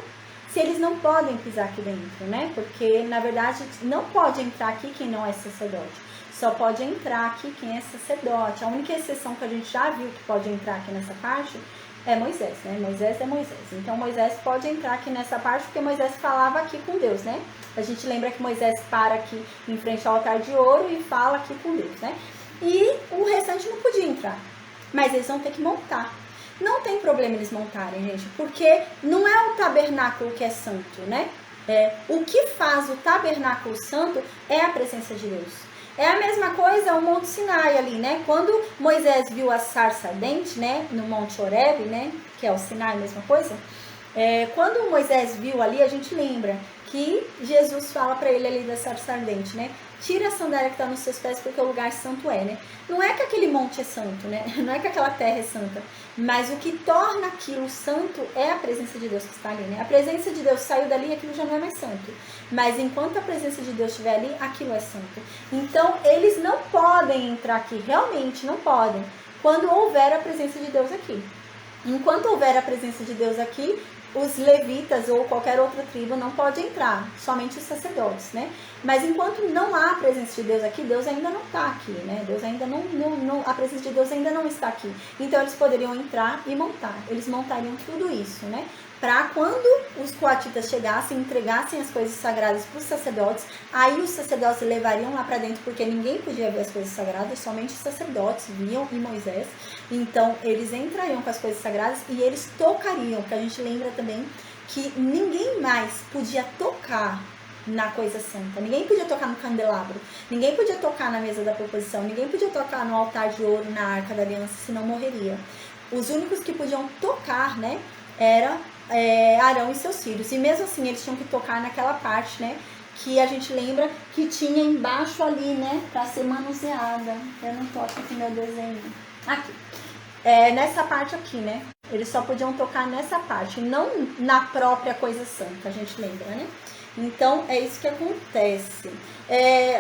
se eles não podem pisar aqui dentro, né? Porque, na verdade, não pode entrar aqui quem não é sacerdote. Só pode entrar aqui quem é sacerdote. A única exceção que a gente já viu que pode entrar aqui nessa parte é Moisés, né? Moisés é Moisés. Então, Moisés pode entrar aqui nessa parte porque Moisés falava aqui com Deus, né? A gente lembra que Moisés para aqui em frente ao altar de ouro e fala aqui com Deus, né? E o restante não podia entrar. Mas eles vão ter que montar. Não tem problema eles montarem, gente, porque não é o tabernáculo que é santo, né? O que faz o tabernáculo santo é a presença de Deus. É a mesma coisa o Monte Sinai ali, né? Quando Moisés viu a sarça ardente, né? No Monte Horebe, né? Que é o Sinai, a mesma coisa. Quando Moisés viu ali, a gente lembra que Jesus fala para ele ali da sarça ardente, né? Tira a sandália que está nos seus pés porque o lugar santo é, né? Não é que aquele monte é santo, né? Não é que aquela terra é santa. Mas o que torna aquilo santo é a presença de Deus que está ali, né? A presença de Deus saiu dali e aquilo já não é mais santo. Mas enquanto a presença de Deus estiver ali, aquilo é santo. Então, eles não podem entrar aqui, realmente não podem, quando houver a presença de Deus aqui. Enquanto houver a presença de Deus aqui, os levitas ou qualquer outra tribo não pode entrar, somente os sacerdotes, né? Mas enquanto não há a presença de Deus aqui, Deus ainda não está aqui, né? Deus ainda a presença de Deus ainda não está aqui. Então eles poderiam entrar e montar, eles montariam tudo isso, né? para quando os coatitas chegassem, entregassem as coisas sagradas para os sacerdotes, aí os sacerdotes levariam lá para dentro, porque ninguém podia ver as coisas sagradas, somente os sacerdotes viam e Moisés. Então eles entrariam com as coisas sagradas e eles tocariam, porque a gente lembra também que ninguém mais podia tocar na coisa santa, ninguém podia tocar no candelabro, ninguém podia tocar na mesa da proposição, ninguém podia tocar no altar de ouro, na arca da aliança, senão morreria. Os únicos que podiam tocar, né, era Arão e seus filhos, e mesmo assim eles tinham que tocar naquela parte, né, que a gente lembra que tinha embaixo ali, né, para ser manuseada. Eu não toco aqui meu desenho, aqui, nessa parte aqui, né, eles só podiam tocar nessa parte, não na própria coisa santa, a gente lembra, né. Então, é isso que acontece.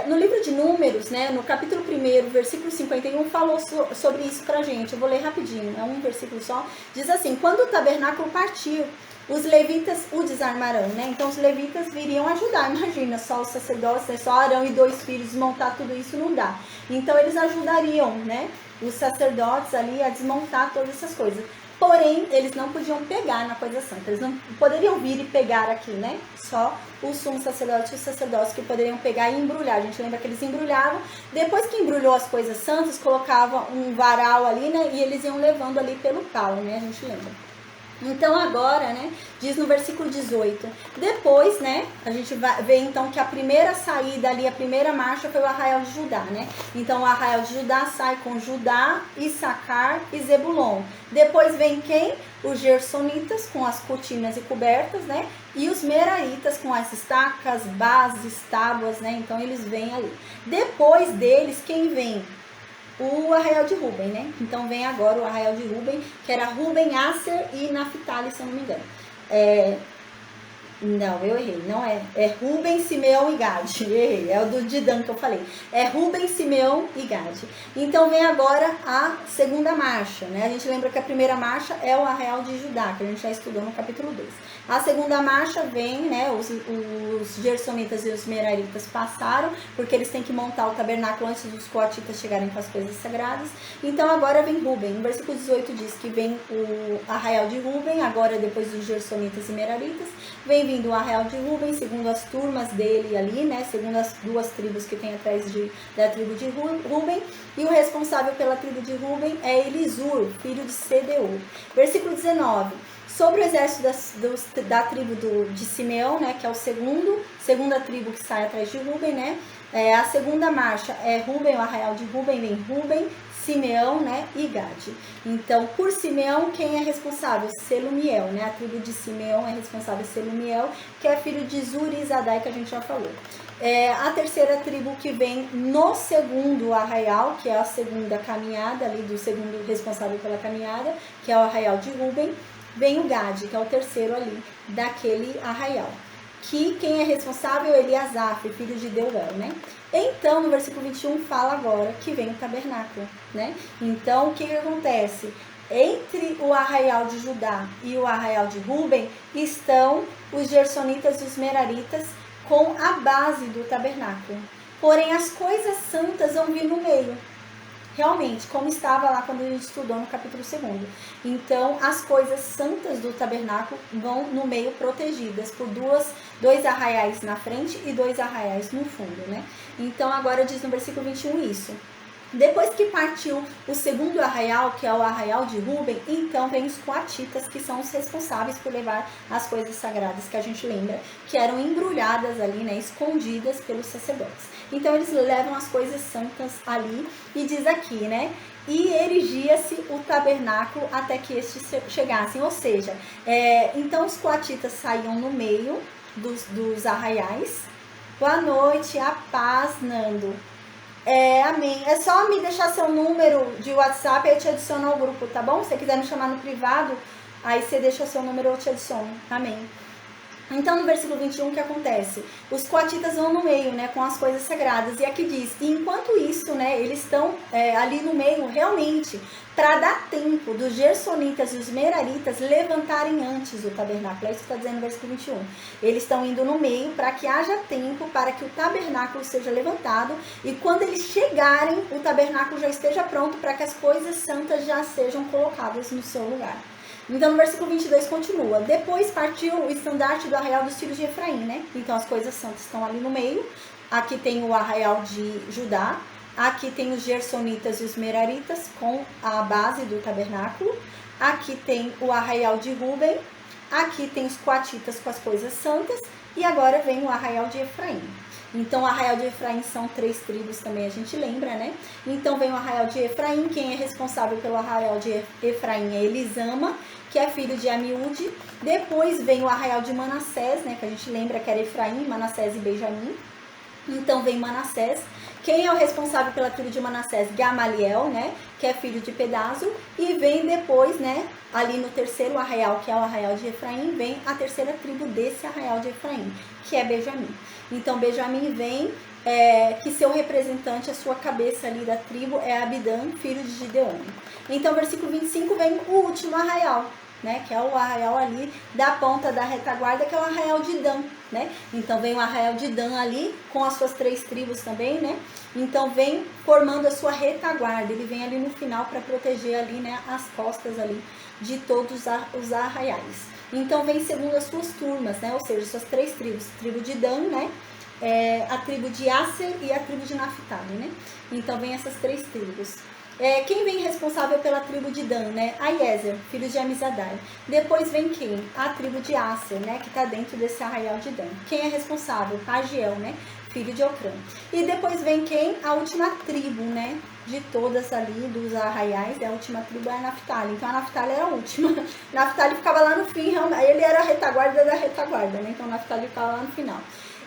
No livro de Números, né, no capítulo 1, versículo 51, falou sobre isso pra gente. Eu vou ler rapidinho, é um versículo só. Diz assim: quando o tabernáculo partiu, os levitas o desarmarão, né? Então, os levitas viriam ajudar. Imagina, só os sacerdotes, né, só Arão e 2 filhos desmontar tudo isso não dá. Então, eles ajudariam, né, os sacerdotes ali a desmontar todas essas coisas. Porém, eles não podiam pegar na coisa santa. Eles não poderiam vir e pegar aqui, né? Só o sumo sacerdote e os sacerdotes que poderiam pegar e embrulhar. A gente lembra que eles embrulhavam. Depois que embrulhou as coisas santas, colocava um varal ali, né? E eles iam levando ali pelo pau, né? A gente lembra. Então agora, né, diz no versículo 18, depois, né, a gente vai ver então que a primeira saída ali, a primeira marcha foi o arraial de Judá, né? Então o arraial de Judá sai com Judá, Issacar e Zebulon. Depois vem quem? Os gersonitas com as cortinas e cobertas, né? E os meraritas com as estacas, bases, tábuas, né? Então eles vêm ali. Depois deles, quem vem? O arraial de Ruben, né? Então vem agora o arraial de Ruben, que era Ruben, Asser e Naftali, se eu não me engano. Não, eu errei, não é. É Ruben, Simeão e Gade. Errei, é o do Didan que eu falei. É Ruben, Simeão e Gade. Então vem agora a segunda marcha, né? A gente lembra que a primeira marcha é o arraial de Judá, que a gente já estudou no capítulo 2. A segunda marcha vem, né? Os gersonitas e os meraritas passaram, porque eles têm que montar o tabernáculo antes dos coatitas chegarem com as coisas sagradas. Então agora vem Ruben. No versículo 18 diz que vem o arraial de Ruben, agora depois dos gersonitas e meraritas. Vem vindo o arraial de Ruben, segundo as turmas dele ali, né? Segundo as 2 tribos que tem atrás da tribo de Ruben. E o responsável pela tribo de Ruben é Elisur, filho de Sedeur. Versículo 19. Sobre o exército da tribo de Simeão, né? Que é o segunda tribo que sai atrás de Ruben, né? A segunda marcha é Ruben, o arraial de Ruben, vem Ruben, Simeão, né, e Gade. Então, por Simeão, quem é responsável? Selumiel, né? A tribo de Simeão é responsável Selumiel, que é filho de Zuri e Zadai, que a gente já falou. A terceira tribo que vem no segundo arraial, que é a segunda caminhada ali, do segundo responsável pela caminhada, que é o arraial de Ruben, vem o Gade, que é o terceiro ali daquele arraial. Que quem é responsável? Eliasaf, filho de Deuel, né? Então, no versículo 21, fala agora que vem o tabernáculo, né? Então, o que acontece? Entre o arraial de Judá e o arraial de Ruben estão os gersonitas e os meraritas com a base do tabernáculo. Porém, as coisas santas vão vir no meio. Realmente, como estava lá quando a gente estudou no capítulo 2. Então, as coisas santas do tabernáculo vão no meio protegidas por dois arraiais na frente e 2 arraiais no fundo, né? Então, agora diz no versículo 21 isso. Depois que partiu o segundo arraial, que é o arraial de Ruben, então vem os coatitas, que são os responsáveis por levar as coisas sagradas, que a gente lembra, que eram embrulhadas ali, né, escondidas pelos sacerdotes. Então eles levam as coisas santas ali, e diz aqui, né, e erigia-se o tabernáculo até que estes chegassem, ou seja, então os coatitas saíam no meio dos arraiais. Boa noite, a paz, Nando. Amém. É só me deixar seu número de WhatsApp e eu te adiciono ao grupo, tá bom? Se você quiser me chamar no privado, aí você deixa seu número, eu te adiciono. Amém. Então, no versículo 21, o que acontece? Os coatitas vão no meio, né, com as coisas sagradas. E aqui diz, e enquanto isso, né, eles estão ali no meio, realmente, para dar tempo dos gersonitas e os meraritas levantarem antes o tabernáculo. É isso que está dizendo no versículo 21. Eles estão indo no meio para que haja tempo para que o tabernáculo seja levantado. E quando eles chegarem, o tabernáculo já esteja pronto para que as coisas santas já sejam colocadas no seu lugar. Então no versículo 22 continua: depois partiu o estandarte do arraial dos filhos de Efraim, né? Então as coisas santas estão ali no meio. Aqui tem o arraial de Judá, aqui tem os gersonitas e os meraritas com a base do tabernáculo, aqui tem o arraial de Ruben, aqui tem os coatitas com as coisas santas, e agora vem o arraial de Efraim. Então o arraial de Efraim são 3 tribos também, a gente lembra, né? Então vem o arraial de Efraim, quem é responsável pelo arraial de Efraim é Elisama, que é filho de Amiúde. Depois vem o arraial de Manassés, né? Que a gente lembra que era Efraim, Manassés e Benjamim. Então vem Manassés. Quem é o responsável pela tribo de Manassés? Gamaliel, né? Que é filho de Pedazo. E vem depois, né? Ali no terceiro arraial, que é o arraial de Efraim, vem a terceira tribo desse arraial de Efraim, que é Benjamim. Então Benjamim vem, que seu representante, a sua cabeça ali da tribo é Abidã, filho de Gideon. Então versículo 25 vem o último arraial, né, que é o arraial ali da ponta da retaguarda, que é o arraial de Dan, né? Então vem o arraial de Dan ali com as suas 3 tribos também, né? Então vem formando a sua retaguarda, ele vem ali no final para proteger ali, né, as costas ali de todos os arraiais. Então vem segundo as suas turmas, né? Ou seja, suas 3 tribos, tribo de Dan, né? A tribo de Aser e a tribo de Naphtali, né? Então vem essas 3 tribos. Quem vem responsável pela tribo de Dan, né? Aiezer, filho de Amizadai. Depois vem quem? A tribo de Aser, né? Que está dentro desse arraial de Dan. Quem é responsável? Agiel, né? Filho de Ocrã. E depois vem quem? A última tribo, né? De todas ali, dos arraiais, a última tribo é a Naphtali. Então a Naphtali era a última. Naphtali ficava lá no fim, ele era a retaguarda da retaguarda, né? Então a Naphtali ficava lá no final.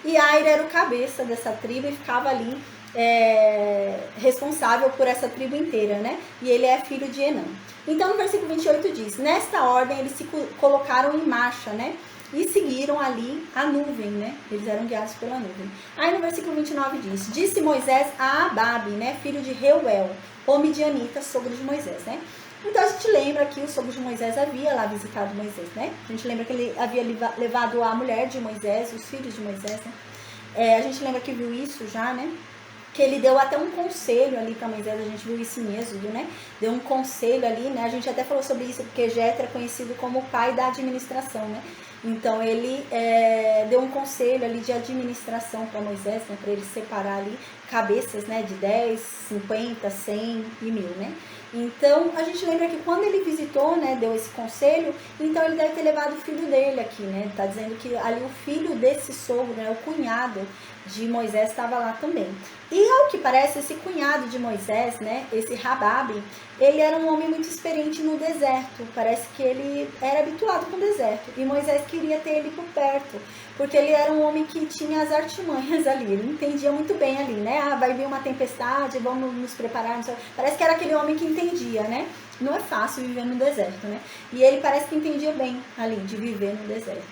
E Aira era o cabeça dessa tribo e ficava ali responsável por essa tribo inteira, né? E ele é filho de Enã. Então no versículo 28 diz: nesta ordem eles se colocaram em marcha, né? E seguiram ali a nuvem, né? Eles eram guiados pela nuvem. Aí no versículo 29 diz: disse Moisés a Ababe, né? Filho de Reuel, o midianita, sogro de Moisés, né? Então a gente lembra que o sogro de Moisés havia lá visitado Moisés, né? A gente lembra que ele havia levado a mulher de Moisés, os filhos de Moisés, né? A gente lembra que viu isso já, né? Que ele deu até um conselho ali para Moisés, a gente viu isso em Êxodo, né? Deu um conselho ali, né? A gente até falou sobre isso, porque Jetro é conhecido como o pai da administração, né? Então ele deu um conselho ali de administração para Moisés, né? Para ele separar ali cabeças, né? De 10, 50, 100 e 1000, né? Então a gente lembra que quando ele visitou, né? Deu esse conselho, então ele deve ter levado o filho dele aqui, né? Tá dizendo que ali o filho desse sogro, né? O cunhado de Moisés estava lá também. E ao que parece, esse cunhado de Moisés, né, esse Rababe, ele era um homem muito experiente no deserto. Parece que ele era habituado com o deserto. E Moisés queria ter ele por perto, porque ele era um homem que tinha as artimanhas ali. Ele entendia muito bem ali, né? Ah, vai vir uma tempestade, vamos nos preparar. Parece que era aquele homem que entendia, né? Não é fácil viver no deserto, né? E ele parece que entendia bem ali, de viver no deserto.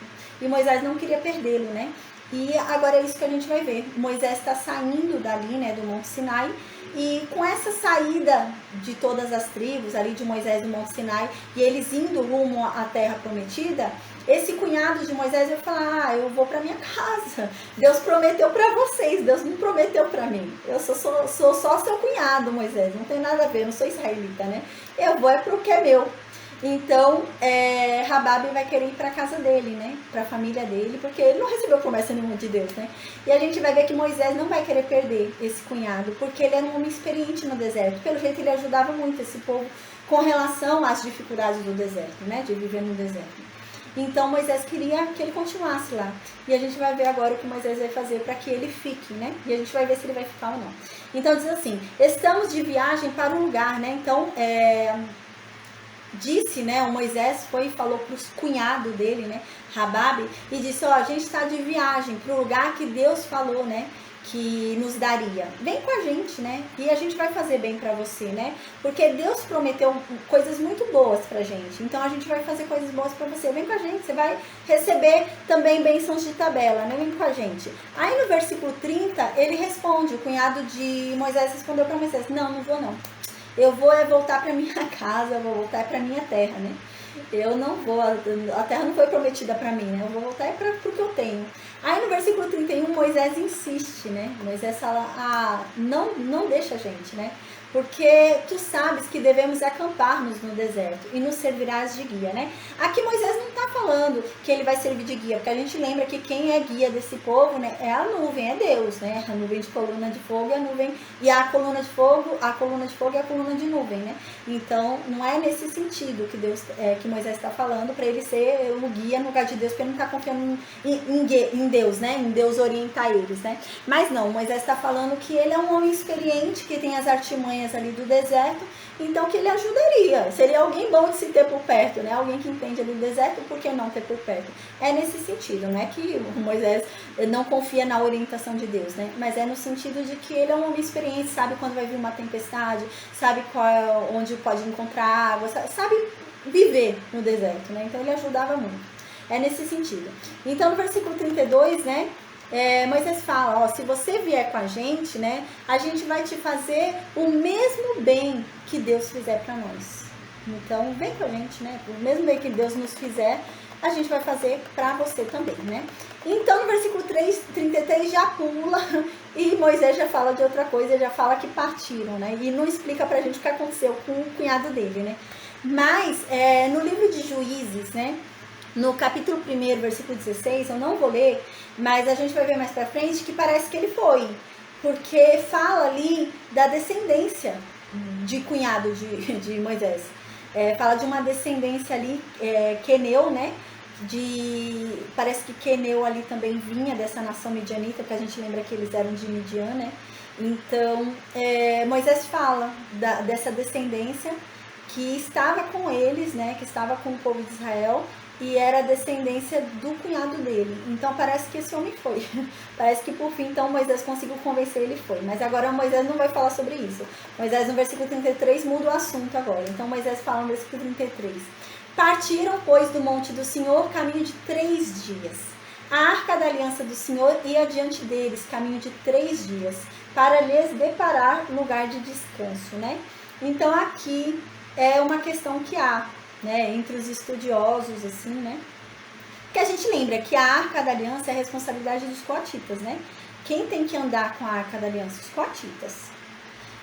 E Moisés não queria perdê-lo, né? E agora é isso que a gente vai ver. Moisés está saindo dali, né, do Monte Sinai. E com essa saída de todas as tribos ali de Moisés do Monte Sinai e eles indo rumo à terra prometida, esse cunhado de Moisés vai falar: ah, eu vou para minha casa. Deus prometeu para vocês, Deus não prometeu para mim. Eu sou só seu cunhado, Moisés, não tem nada a ver, eu não sou israelita, né? Eu vou para o que é meu. Então, Rababe vai querer ir para a casa dele, né? Para a família dele, porque ele não recebeu promessa nenhuma de Deus, né? E a gente vai ver que Moisés não vai querer perder esse cunhado, porque ele era um homem experiente no deserto. Pelo jeito, ele ajudava muito esse povo com relação às dificuldades do deserto, né? De viver no deserto. Então, Moisés queria que ele continuasse lá. E a gente vai ver agora o que Moisés vai fazer para que ele fique, né? E a gente vai ver se ele vai ficar ou não. Então, diz assim: estamos de viagem para um lugar, né? Então, disse, né, o Moisés foi e falou para os cunhados dele, né, Rababe, e disse: ó, a gente está de viagem para o lugar que Deus falou, né, que nos daria. Vem com a gente, né, e a gente vai fazer bem para você, né, porque Deus prometeu coisas muito boas pra gente, então a gente vai fazer coisas boas para você. Vem com a gente, você vai receber também bênçãos de tabela, né, vem com a gente. Aí no versículo 30, ele responde, o cunhado de Moisés respondeu para Moisés: não vou não. Eu vou voltar para minha casa, eu vou voltar para minha terra, né? Eu não vou, a terra não foi prometida para mim, né? Eu vou voltar para o que eu tenho. Aí no versículo 31, Moisés insiste, né? Moisés fala: ah, não deixa a gente, né? porque tu sabes que devemos acampar-nos no deserto e nos servirás de guia, né? Aqui Moisés não está falando que ele vai servir de guia, porque a gente lembra que quem é guia desse povo, né, é a nuvem, é Deus, né? A nuvem de coluna de fogo e a nuvem e a coluna de fogo e a coluna de nuvem, né? Então não é nesse sentido que que Moisés está falando para ele ser o guia no lugar de Deus, porque ele não está confiando em Deus, né? Em Deus orientar eles, né? Mas não, Moisés está falando que ele é um homem experiente, que tem as artimanhas ali do deserto, então que ele ajudaria, seria alguém bom de se ter por perto, né? Alguém que entende ali do deserto, por que não ter por perto? É nesse sentido, não é que Moisés não confia na orientação de Deus, né? Mas é no sentido de que ele é um homem experiente, sabe quando vai vir uma tempestade, sabe onde pode encontrar água, sabe viver no deserto, né? Então ele ajudava muito. É nesse sentido. Então no versículo 32, né? Moisés fala, ó, se você vier com a gente, né, a gente vai te fazer o mesmo bem que Deus fizer para nós. Então, vem com a gente, né, o mesmo bem que Deus nos fizer, a gente vai fazer para você também, né. Então, no versículo 33 já pula e Moisés já fala de outra coisa, já fala que partiram, né, e não explica pra gente o que aconteceu com o cunhado dele, né. Mas, no livro de Juízes, né, no capítulo 1, versículo 16, eu não vou ler, mas a gente vai ver mais pra frente que parece que ele foi, porque fala ali da descendência de cunhado de Moisés. Fala de uma descendência ali, queneu, né? Parece que queneu ali também vinha dessa nação midianita, porque a gente lembra que eles eram de Midian, né? Então, Moisés fala dessa descendência que estava com eles, né? Que estava com o povo de Israel, e era a descendência do cunhado dele. Então parece que esse homem foi. Parece que por fim, então, Moisés conseguiu convencer ele foi. Mas agora Moisés não vai falar sobre isso. Moisés no versículo 33 muda o assunto agora. Então Moisés fala no versículo 33. Partiram, pois, do monte do Senhor caminho de 3 dias. A arca da aliança do Senhor ia diante deles, caminho de 3 dias, para lhes deparar lugar de descanso, né? Então aqui é uma questão que há, né, entre os estudiosos, assim, né, que a gente lembra que a Arca da Aliança é a responsabilidade dos coatitas, né, quem tem que andar com a Arca da Aliança? Os coatitas,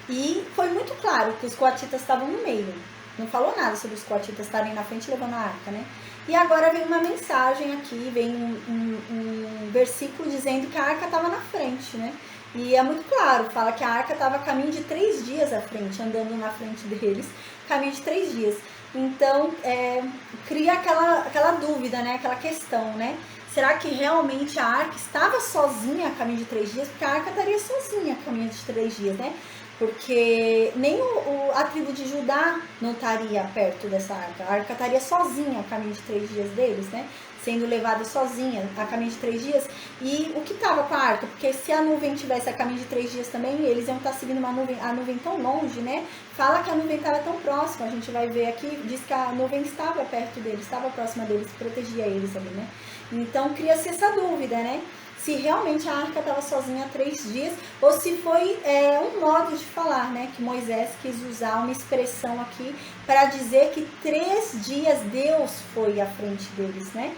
e foi muito claro que os coatitas estavam no meio, não falou nada sobre os coatitas estarem na frente levando a arca, né, e agora vem uma mensagem aqui, vem um versículo dizendo que a arca estava na frente, né, e é muito claro, fala que a arca estava a caminho de 3 dias à frente, andando na frente deles, caminho de 3 dias. Então, cria aquela dúvida, né? Aquela questão, né? Será que realmente a arca estava sozinha a caminho de 3 dias? Porque a arca estaria sozinha a caminho de 3 dias, né? Porque nem a tribo de Judá não estaria perto dessa arca. A arca estaria sozinha a caminho de 3 dias deles, né? Sendo levada sozinha a caminho de 3 dias. E o que estava com a arca? Porque se a nuvem tivesse a caminho de 3 dias também, eles iam estar seguindo a nuvem tão longe, né? Fala que a nuvem estava tão próxima, a gente vai ver aqui, diz que a nuvem estava perto deles, estava próxima deles, protegia eles ali, né? Então cria-se essa dúvida, né? Se realmente a arca estava sozinha há 3 dias, ou se foi um modo de falar, né? Que Moisés quis usar uma expressão aqui para dizer que 3 dias Deus foi à frente deles, né?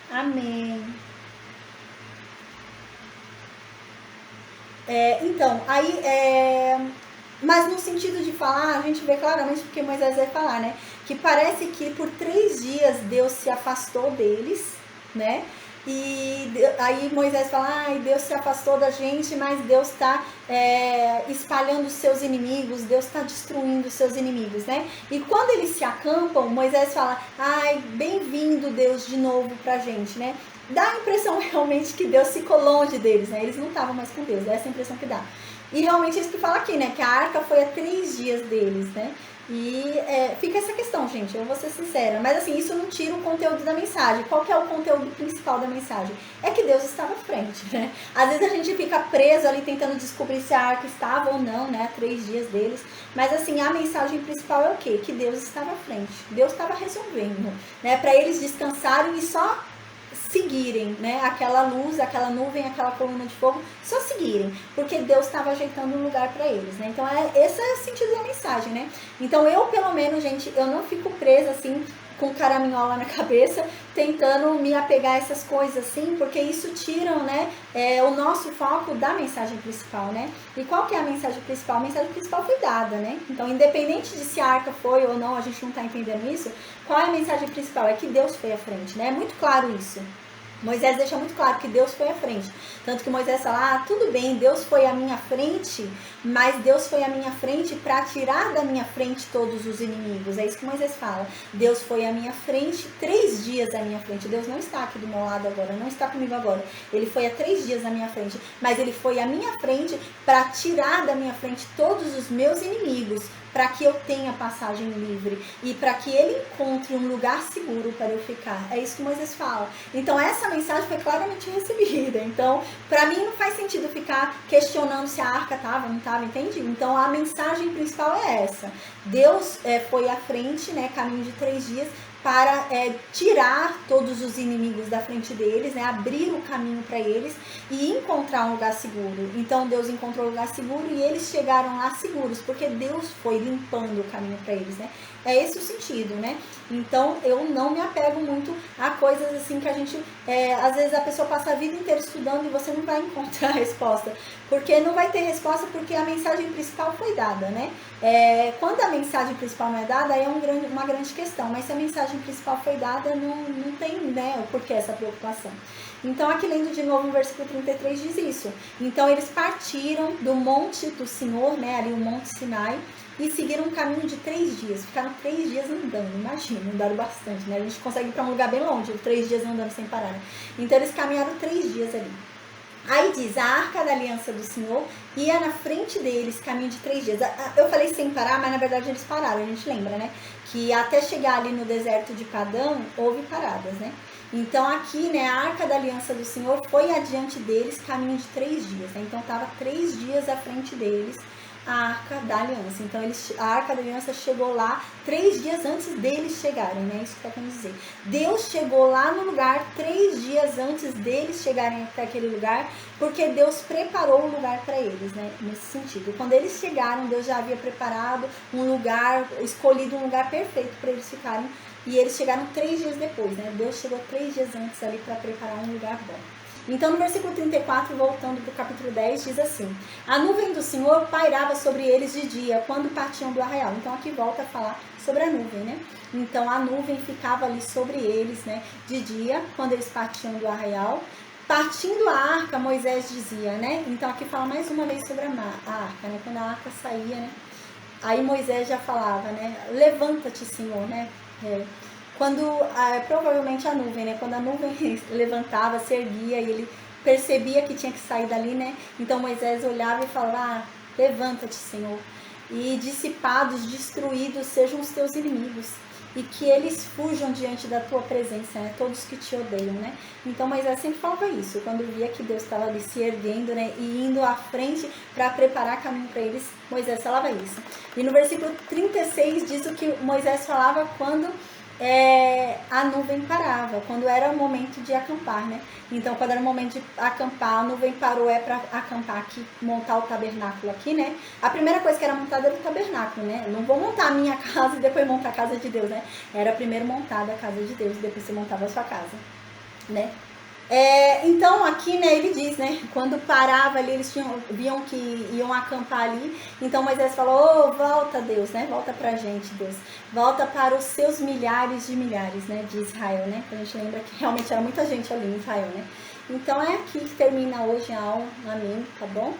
Amém. Então, aí, mas no sentido de falar, a gente vê claramente porque Moisés vai falar, né? Que parece que por 3 dias Deus se afastou deles, né? E aí Moisés fala, Deus se afastou da gente, mas Deus está espalhando os seus inimigos, Deus está destruindo os seus inimigos, né? E quando eles se acampam, Moisés fala, bem-vindo Deus de novo pra gente, né? Dá a impressão realmente que Deus ficou longe deles, né? Eles não estavam mais com Deus, é essa a impressão que dá. E realmente é isso que fala aqui, né? Que a arca foi há 3 dias deles, né? E fica essa questão, gente, eu vou ser sincera, mas assim, isso não tira o conteúdo da mensagem. Qual que é o conteúdo principal da mensagem? É que Deus estava à frente, né? Às vezes a gente fica preso ali tentando descobrir se a arca estava ou não, né? 3 dias deles, mas assim, a mensagem principal é o quê? Que Deus estava à frente, Deus estava resolvendo, né? Para eles descansarem e só seguirem, né? Aquela luz, aquela nuvem, aquela coluna de fogo, só seguirem, porque Deus estava ajeitando um lugar para eles, né? Então esse é o sentido da mensagem, né? Então eu, pelo menos, gente, eu não fico presa assim com caraminhola na cabeça, tentando me apegar a essas coisas assim, porque isso tiram, né, o nosso foco da mensagem principal, né? E qual que é a mensagem principal? A mensagem principal foi dada, né? Então, independente de se a arca foi ou não, a gente não está entendendo isso, qual é a mensagem principal? É que Deus foi à frente, né? É muito claro isso. Moisés deixa muito claro que Deus foi à frente. Tanto que Moisés fala, tudo bem, Deus foi à minha frente, mas Deus foi à minha frente para tirar da minha frente todos os inimigos. É isso que Moisés fala. Deus foi à minha frente, 3 dias à minha frente. Deus não está aqui do meu lado agora, não está comigo agora. Ele foi há 3 dias à minha frente, mas ele foi à minha frente para tirar da minha frente todos os meus inimigos, para que eu tenha passagem livre e para que ele encontre um lugar seguro para eu ficar. É isso que Moisés fala. Então essa mensagem foi claramente recebida. Então, para mim não faz sentido ficar questionando se a arca estava, não estava, entende? Então a mensagem principal é essa. Deus foi à frente, né, caminho de 3 dias, para tirar todos os inimigos da frente deles, né, abrir o caminho para eles e encontrar um lugar seguro. Então Deus encontrou um lugar seguro e eles chegaram lá seguros, porque Deus foi limpando o caminho para eles, né? É esse o sentido, né? Então eu não me apego muito a coisas assim que a gente, às vezes a pessoa passa a vida inteira estudando e você não vai encontrar a resposta, porque não vai ter resposta, porque a mensagem principal foi dada, né? Quando a mensagem principal não é dada, aí é uma grande questão, mas se a mensagem principal foi dada, não tem, né, o porquê essa preocupação. Então aqui lendo de novo no versículo 33 diz isso. Então eles partiram do monte do Senhor, né, ali o monte Sinai, e seguiram um caminho de 3 dias. Ficaram 3 dias andando, imagina, andaram bastante, né? A gente consegue ir para um lugar bem longe, 3 dias andando sem parar, né? Então eles caminharam 3 dias ali. Aí diz, a arca da aliança do Senhor ia na frente deles, caminho de 3 dias. Eu falei sem parar, mas na verdade eles pararam, a gente lembra, né? Que até chegar ali no deserto de Padã, houve paradas, né? Então aqui, né, a arca da aliança do Senhor foi adiante deles, caminho de 3 dias, né? Então estava 3 dias à frente deles, a arca da aliança. Então a arca da aliança chegou lá 3 dias antes deles chegarem, né? Isso que está querendo dizer. Deus chegou lá no lugar 3 dias antes deles chegarem até aquele lugar, porque Deus preparou o lugar para eles, né? Nesse sentido. Quando eles chegaram, Deus já havia preparado um lugar, escolhido um lugar perfeito para eles ficarem. E eles chegaram 3 dias depois, né? Deus chegou 3 dias antes ali para preparar um lugar bom. Então, no versículo 34, voltando para o capítulo 10, diz assim: a nuvem do Senhor pairava sobre eles de dia, quando partiam do arraial. Então, aqui volta a falar sobre a nuvem, né? Então, a nuvem ficava ali sobre eles, né? De dia, quando eles partiam do arraial. Partindo a arca, Moisés dizia, né? Então, aqui fala mais uma vez sobre a arca, né? Quando a arca saía, né? Aí Moisés já falava, né? Levanta-te, Senhor, né? Provavelmente a nuvem, né? Quando a nuvem levantava, se erguia e ele percebia que tinha que sair dali, né? Então Moisés olhava e falava, levanta-te, Senhor, e dissipados, destruídos sejam os teus inimigos, e que eles fujam diante da tua presença, né? Todos que te odeiam, né? Então Moisés sempre falava isso, quando via que Deus estava ali se erguendo, né? E indo à frente para preparar caminho para eles, Moisés falava isso. E no versículo 36 diz o que Moisés falava quando a nuvem parava, quando era o momento de acampar, né? Então, quando era o momento de acampar, a nuvem parou para acampar aqui, montar o tabernáculo aqui, né? A primeira coisa que era montada era o tabernáculo, né? Eu não vou montar a minha casa e depois montar a casa de Deus, né? Era primeiro montada a casa de Deus e depois você montava a sua casa, né? Então aqui, né, ele diz, né, quando parava ali, eles viam que iam acampar ali, então Moisés falou, volta Deus, né, volta pra gente, Deus, volta para os seus milhares de milhares, né, de Israel, né, a gente lembra que realmente era muita gente ali em Israel, né, então é aqui que termina hoje a aula, amém, tá bom?